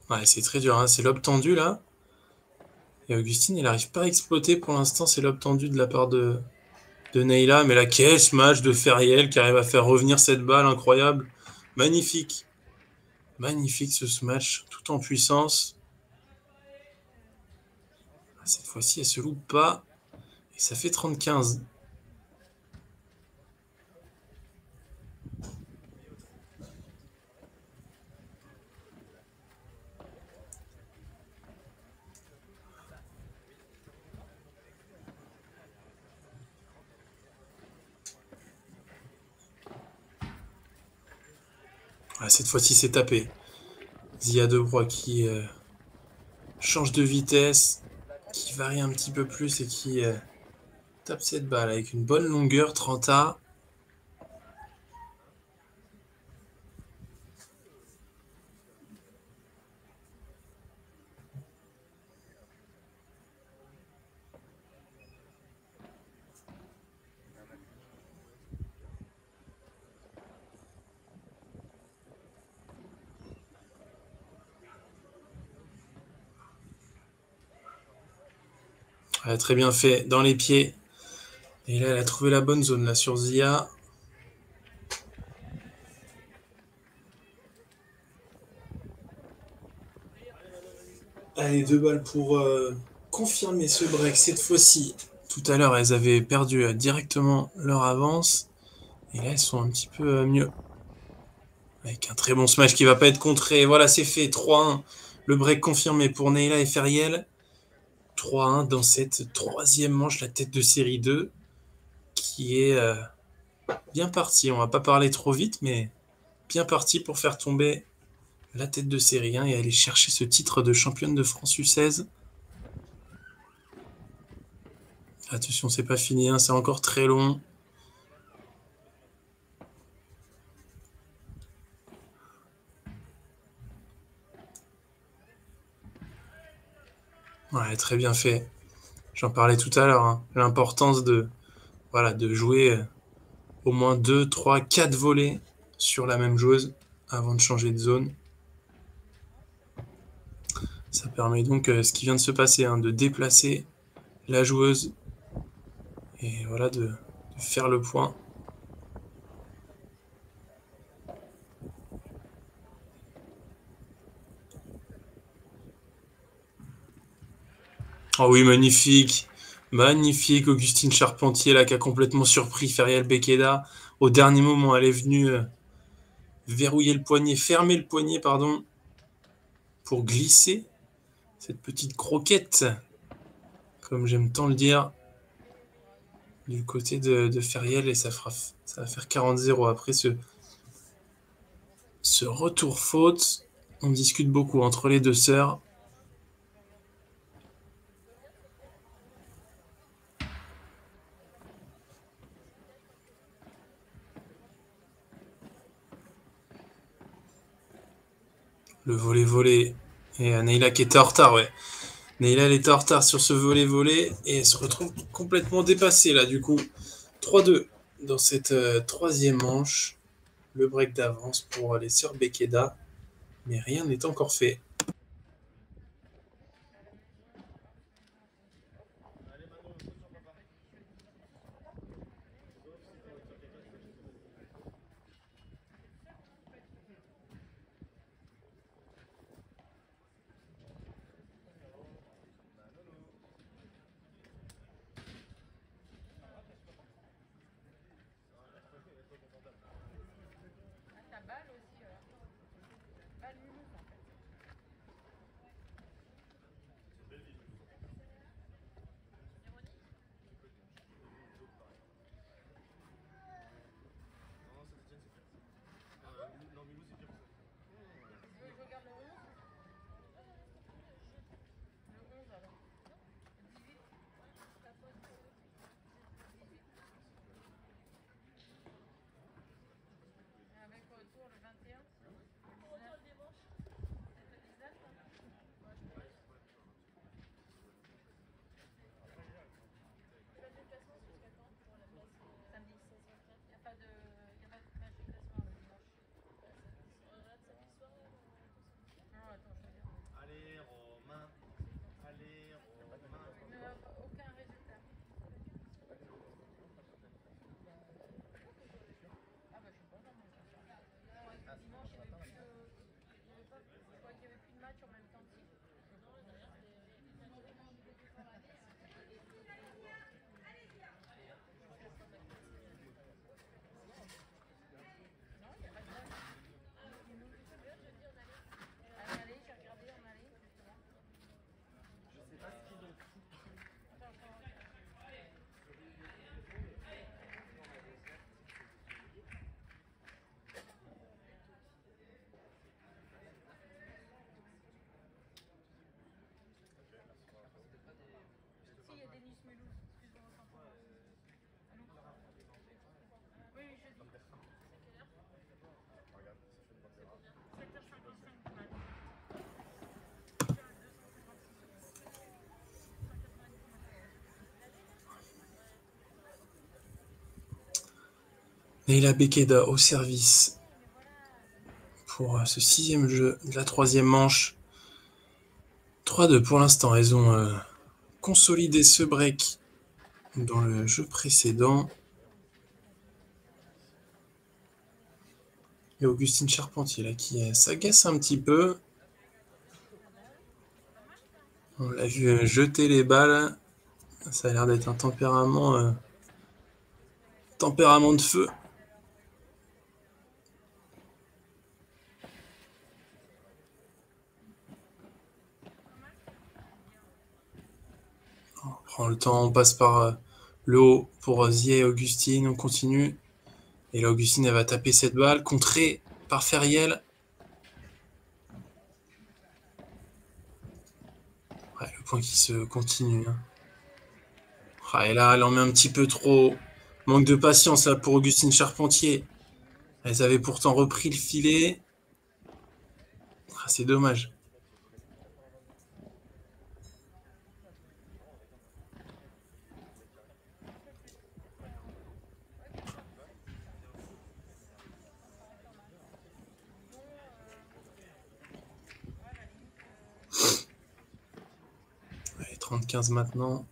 Ouais, c'est très dur, hein. C'est lobe tendu là. Et Augustine, il n'arrive pas à exploiter pour l'instant ces lobes tendus de la part de Neyla. Mais là, quel smash de Feriel qui arrive à faire revenir cette balle incroyable. Magnifique. Magnifique ce smash, tout en puissance. Cette fois-ci, elle se loupe pas. Et ça fait 30-15. Ah, cette fois-ci, c'est tapé. Zia Debrois qui change de vitesse, qui varie un petit peu plus et qui tape cette balle avec une bonne longueur, 30A. Très bien fait dans les pieds. Et là, elle a trouvé la bonne zone là sur Zia. Allez, 2 balles pour confirmer ce break cette fois-ci. Tout à l'heure, elles avaient perdu directement leur avance. Et là, elles sont un petit peu mieux. Avec un très bon smash qui va pas être contré. Voilà, c'est fait. 3-1. Le break confirmé pour Neyla et Feriel. 3-1 dans cette troisième manche, la tête de série 2, qui est bien partie. On va pas parler trop vite, mais bien partie pour faire tomber la tête de série 1 et aller chercher ce titre de championne de France U16. Attention, c'est pas fini, hein, c'est encore très long. Ouais, très bien fait. J'en parlais tout à l'heure, hein. L'importance de, voilà, de jouer au moins 2, 3, 4 volets sur la même joueuse avant de changer de zone. Ça permet donc ce qui vient de se passer, hein, de déplacer la joueuse et voilà, de faire le point. Oh oui, magnifique. Magnifique. Augustine Charpentier, là, qui a complètement surpris Feriel Bekeda. Au dernier moment, elle est venue verrouiller le poignet, fermer le poignet, pardon, pour glisser cette petite croquette, comme j'aime tant le dire, du côté de Feriel. Et ça va faire 40-0 après ce retour faute. On discute beaucoup entre les deux sœurs. Le volet-volet. Et Neila qui était en retard, ouais. Neila, elle était en retard sur ce volet-volet et elle se retrouve complètement dépassée, là, du coup. 3-2 dans cette troisième manche. Le break d'avance pour les sœurs Bekeda. Mais rien n'est encore fait. Neila Bekeda au service pour ce 6e jeu de la 3e manche. 3-2 pour l'instant. Elles ont consolidé ce break dans le jeu précédent. Et Augustine Charpentier là qui s'agace un petit peu. On l'a vu jeter les balles. Ça a l'air d'être un tempérament de feu. On prend le temps, on passe par le haut pour Zia et Augustine. On continue. Et là, Augustine, elle va taper cette balle, contrée par Feriel. Ouais, le point qui se continue. Hein. Ah, et là, elle en met un petit peu trop. Manque de patience là pour Augustine Charpentier. Elles avaient pourtant repris le filet. Ah, c'est dommage. Allez, 30-15 maintenant.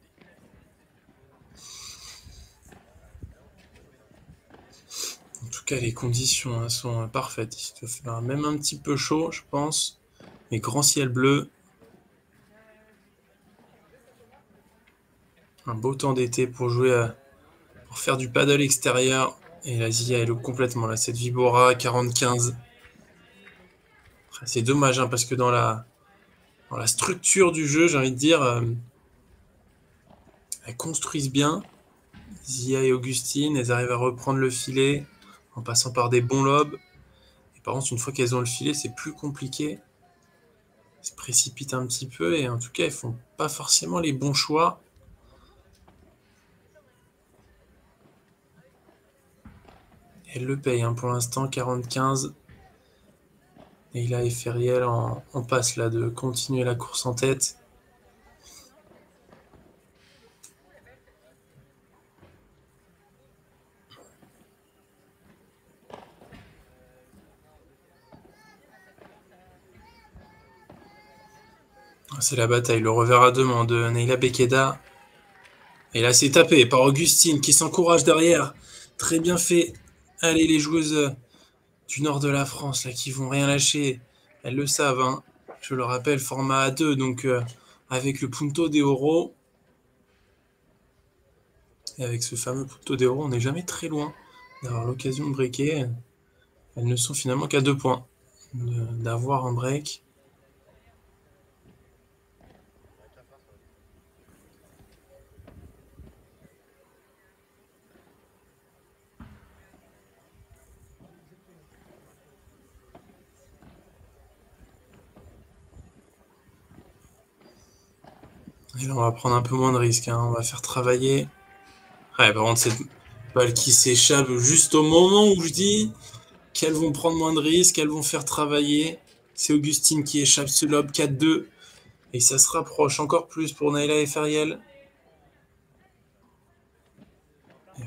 En tout cas, les conditions sont parfaites. Il doit faire même un petit peu chaud, je pense. Mais grand ciel bleu. Un beau temps d'été pour jouer, pour faire du paddle extérieur. Et la Zia, elle loupe complètement. Là, cette Vibora, 40-15. C'est dommage, hein, parce que dans la structure du jeu, j'ai envie de dire, elles construisent bien. Zia et Augustine, elles arrivent à reprendre le filet en passant par des bons lobes. Et par contre, une fois qu'elles ont le filet, c'est plus compliqué. Elles se précipitent un petit peu et en tout cas, elles font pas forcément les bons choix. Elles le payent hein, pour l'instant, 40-15. Et là, Feriel en passe là de continuer la course en tête. C'est la bataille, le revers à deux mains de Neila Bekeda. Et là, c'est tapé par Augustine qui s'encourage derrière. Très bien fait. Allez, les joueuses du nord de la France, là, qui vont rien lâcher. Elles le savent, hein. Je le rappelle, format A2, donc avec le Punto de Oro. Et avec ce fameux Punto de Oro, on n'est jamais très loin d'avoir l'occasion de breaker. Elles ne sont finalement qu'à 2 points d'avoir un break. Et là, on va prendre un peu moins de risques. Hein. On va faire travailler. Ouais, par contre, cette balle qui s'échappe juste au moment où je dis qu'elles vont prendre moins de risques, qu'elles vont faire travailler. C'est Augustine qui échappe ce lob 4-2. Et ça se rapproche encore plus pour Naila et Feriel.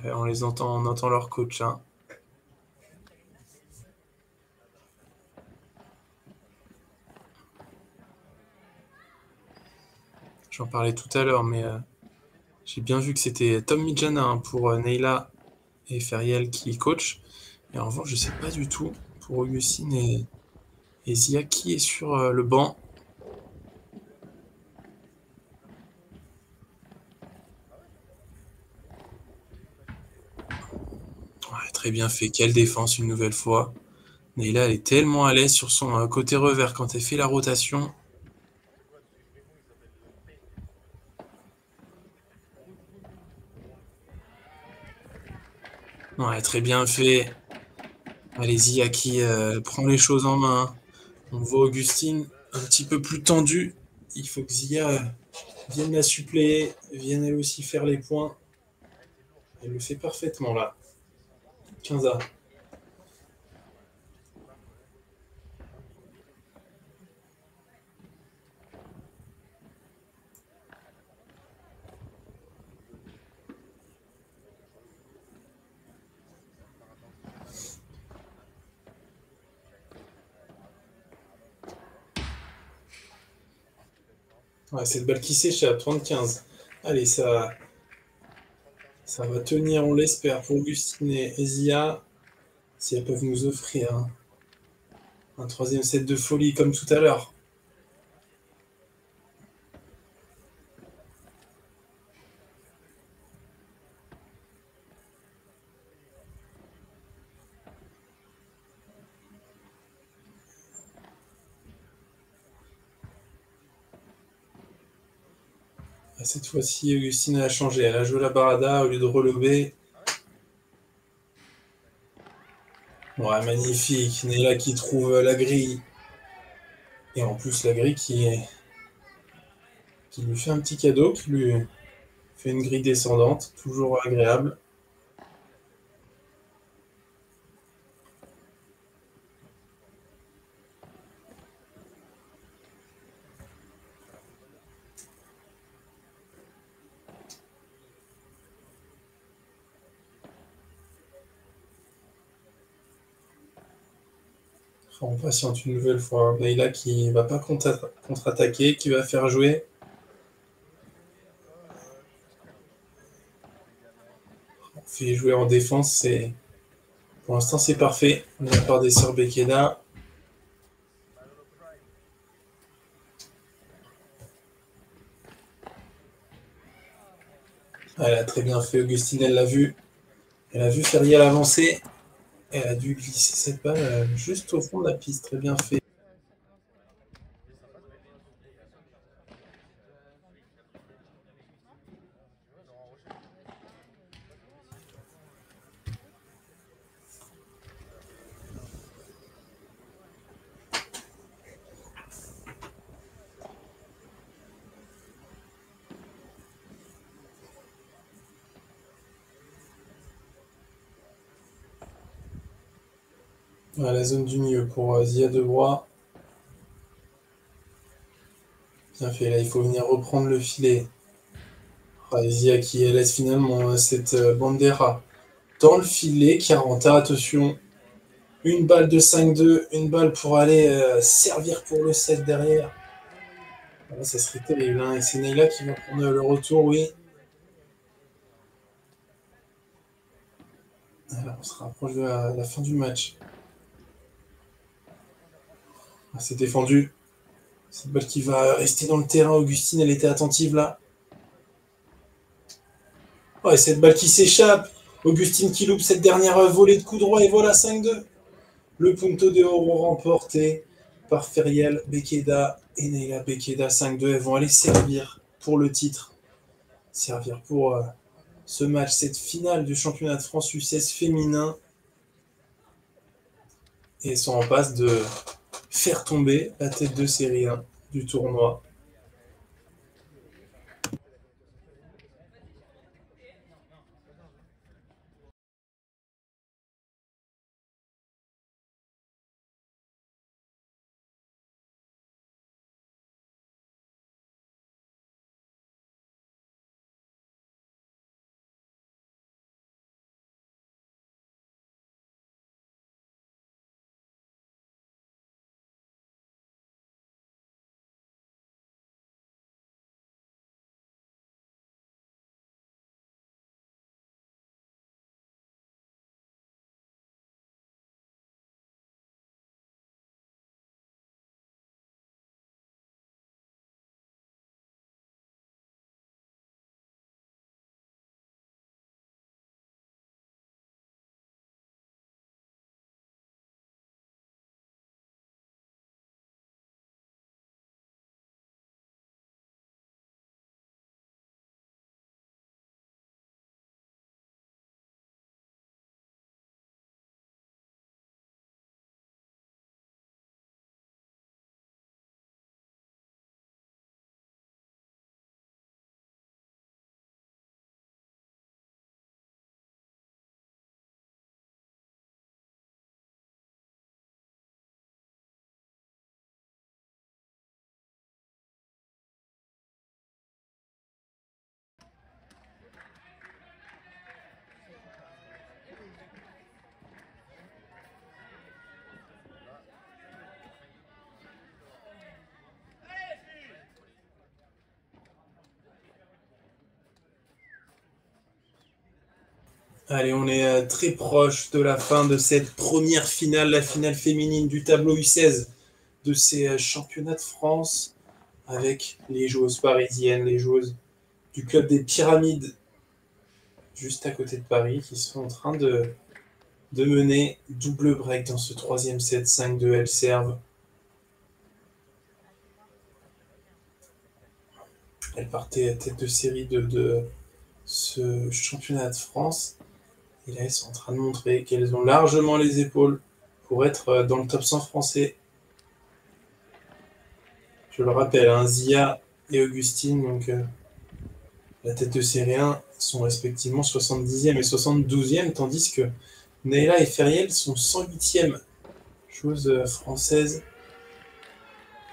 Et on les entend, on entend leur coach. Hein. J'en parlais tout à l'heure, mais j'ai bien vu que c'était Tom Mijana hein, pour Neila et Feriel qui coach. Et en revanche, je sais pas du tout pour Augustine et Zia qui est sur le banc. Ouais, très bien fait. Quelle défense une nouvelle fois. Neila, elle est tellement à l'aise sur son côté revers quand elle fait la rotation. Ouais, très bien fait. Allez-y, à qui prend les choses en main. On voit Augustine un petit peu plus tendue. Il faut que Zia vienne la suppléer, vienne elle aussi faire les points. Elle le fait parfaitement là. 15A. Ouais, cette balle qui s'échappe, 35. Allez, ça va tenir, on l'espère, pour Augustine et Zia, si elles peuvent nous offrir un troisième set de folie comme tout à l'heure. Cette fois-ci, Augustine a changé. Elle a joué la barada au lieu de relever. Ouais, magnifique. Neila qui trouve la grille. Et en plus, la grille qui lui fait un petit cadeau, qui lui fait une grille descendante. Toujours agréable. On patiente une nouvelle fois. Neila qui va pas contre-attaquer, qui va faire jouer. On fait jouer en défense. Pour l'instant, c'est parfait. De la part des sœurs Bekeda. Elle a très bien fait. Augustine, elle l'a vu. Elle a vu Ferial avancer. Elle a dû glisser cette balle juste au fond de la piste. Très bien fait. Voilà, la zone du milieu pour Zia Debrois. Bien fait. Là, il faut venir reprendre le filet. Zia qui laisse finalement cette Bandera dans le filet. 40. Attention. Une balle de 5-2. Une balle pour aller servir pour le set derrière. Voilà, ça serait terrible. Hein. Et c'est Neila qui va prendre le retour, oui. Alors, on se rapproche de la fin du match. Ah, c'est défendu. Cette balle qui va rester dans le terrain. Augustine, elle était attentive là. Oh, et cette balle qui s'échappe. Augustine qui loupe cette dernière volée de coup droit. Et voilà 5-2. Le punto de oro remporté par Ferial Bekeda et Neila Bekeda. 5-2. Elles vont aller servir pour le titre. Servir pour ce match, cette finale du championnat de France U16 féminin. Et elles sont en passe de faire tomber la tête de série 1 du tournoi. Allez, on est très proche de la fin de cette première finale, la finale féminine du tableau U16 de ces championnats de France, avec les joueuses parisiennes, les joueuses du club des Pyramides, juste à côté de Paris, qui sont en train de mener double break dans ce troisième set, 5-2, elles servent. Elles partaient à tête de série de ce championnat de France. Et là, elles sont en train de montrer qu'elles ont largement les épaules pour être dans le top 100 français. Je le rappelle, hein, Zia et Augustine, donc la tête de série 1, sont respectivement 70e et 72e, tandis que Neyla et Feriel sont 108e, chose française.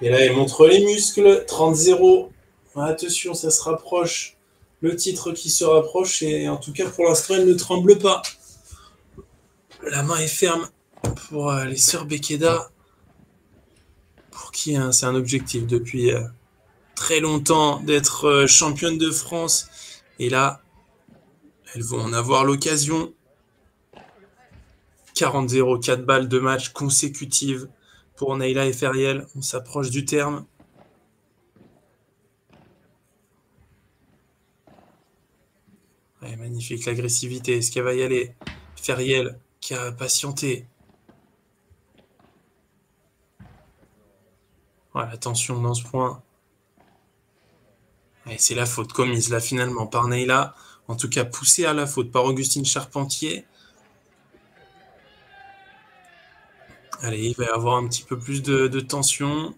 Et là, elle montre les muscles, 30-0. Attention, ça se rapproche. Le titre qui se rapproche, et en tout cas, pour l'instant, elle ne tremble pas. La main est ferme pour les sœurs Bekeda, pour qui c'est un objectif depuis très longtemps d'être championne de France. Et là, elles vont en avoir l'occasion. 40-0, 4 balles de match consécutives pour Neyla et Feriel. On s'approche du terme. Ouais, magnifique l'agressivité. Est-ce qu'elle va y aller? Feriel qui a patienté. Ouais, attention dans ce point. Et c'est la faute commise là finalement par Neyla. En tout cas poussée à la faute par Augustine Charpentier. Allez, il va y avoir un petit peu plus de tension.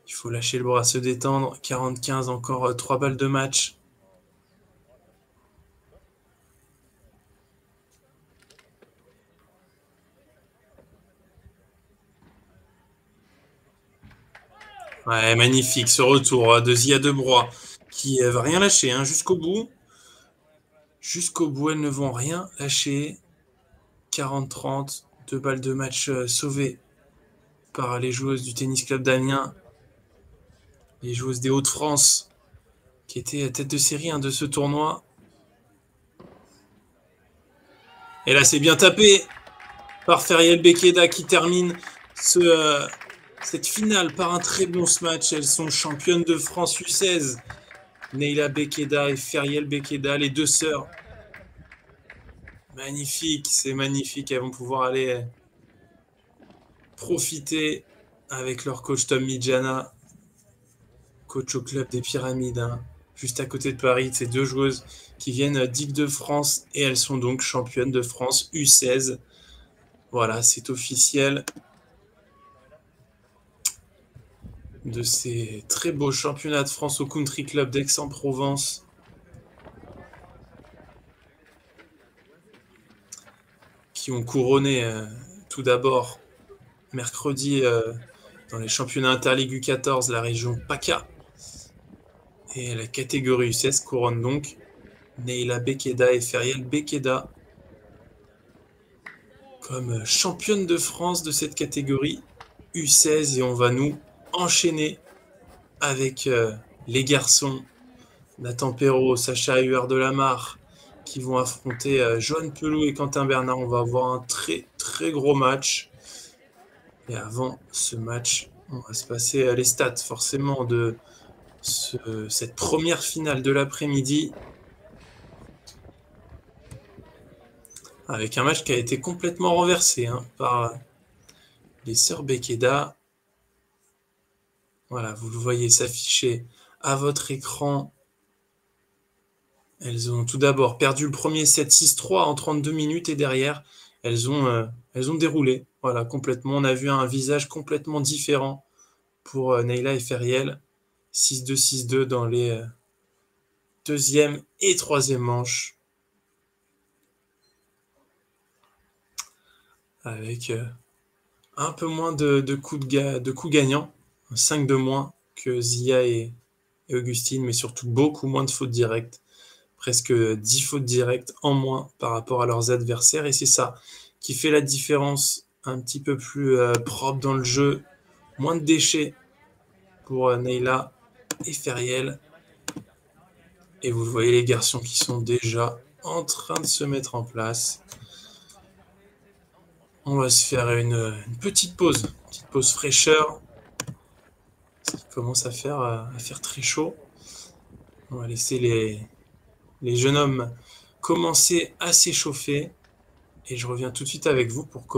Il faut lâcher le bras, se détendre. 40-15, encore 3 balles de match. Ouais, magnifique ce retour de Zia Debroy qui va rien lâcher hein, jusqu'au bout. Jusqu'au bout, elles ne vont rien lâcher. 40-30, 2 balles de match sauvées par les joueuses du Tennis Club d'Amiens. Les joueuses des Hauts-de-France qui étaient tête de série hein, de ce tournoi. Et là, c'est bien tapé par Feriel Bekeda qui termine cette finale par un très bon match. Elles sont championnes de France U16. Neyla Bekeda et Feriel Bekeda, les deux sœurs. Magnifique, c'est magnifique. Elles vont pouvoir aller profiter avec leur coach Tom Midjana, coach au club des Pyramides, hein, juste à côté de Paris. Ces deux joueuses qui viennent d'Île-de-France et elles sont donc championnes de France U16. Voilà, c'est officiel. De ces très beaux championnats de France au Country Club d'Aix-en-Provence. Qui ont couronné tout d'abord mercredi dans les championnats Interligue U14, la région PACA. Et la catégorie U16 couronne donc Neyla Bekeda et Feriel Bekeda comme championne de France de cette catégorie U16. Et on va nous enchaîner avec les garçons, Nathan Perrault, Sacha Huard de Lamar, qui vont affronter Joanne Pelou et Quentin Bernard. On va avoir un très très gros match. Et avant ce match, on va se passer les stats forcément de cette première finale de l'après-midi. Avec un match qui a été complètement renversé hein, par les sœurs Bekeda. Voilà, vous le voyez s'afficher à votre écran. Elles ont tout d'abord perdu le premier set 6-3 en 32 minutes et derrière, elles ont déroulé. Voilà, complètement. On a vu un visage complètement différent pour Neyla et Feriel. 6-2, 6-2 dans les deuxième et troisième manches. Avec un peu moins de coups gagnants. 5 de moins que Zia et Augustine, mais surtout beaucoup moins de fautes directes. Presque 10 fautes directes en moins par rapport à leurs adversaires. Et c'est ça qui fait la différence. Un petit peu plus propre dans le jeu. Moins de déchets pour Neyla et Feriel. Et vous voyez les garçons qui sont déjà en train de se mettre en place. On va se faire une petite pause fraîcheur. Ça commence à faire très chaud. On va laisser les jeunes hommes commencer à s'échauffer. Et je reviens tout de suite avec vous pour commencer.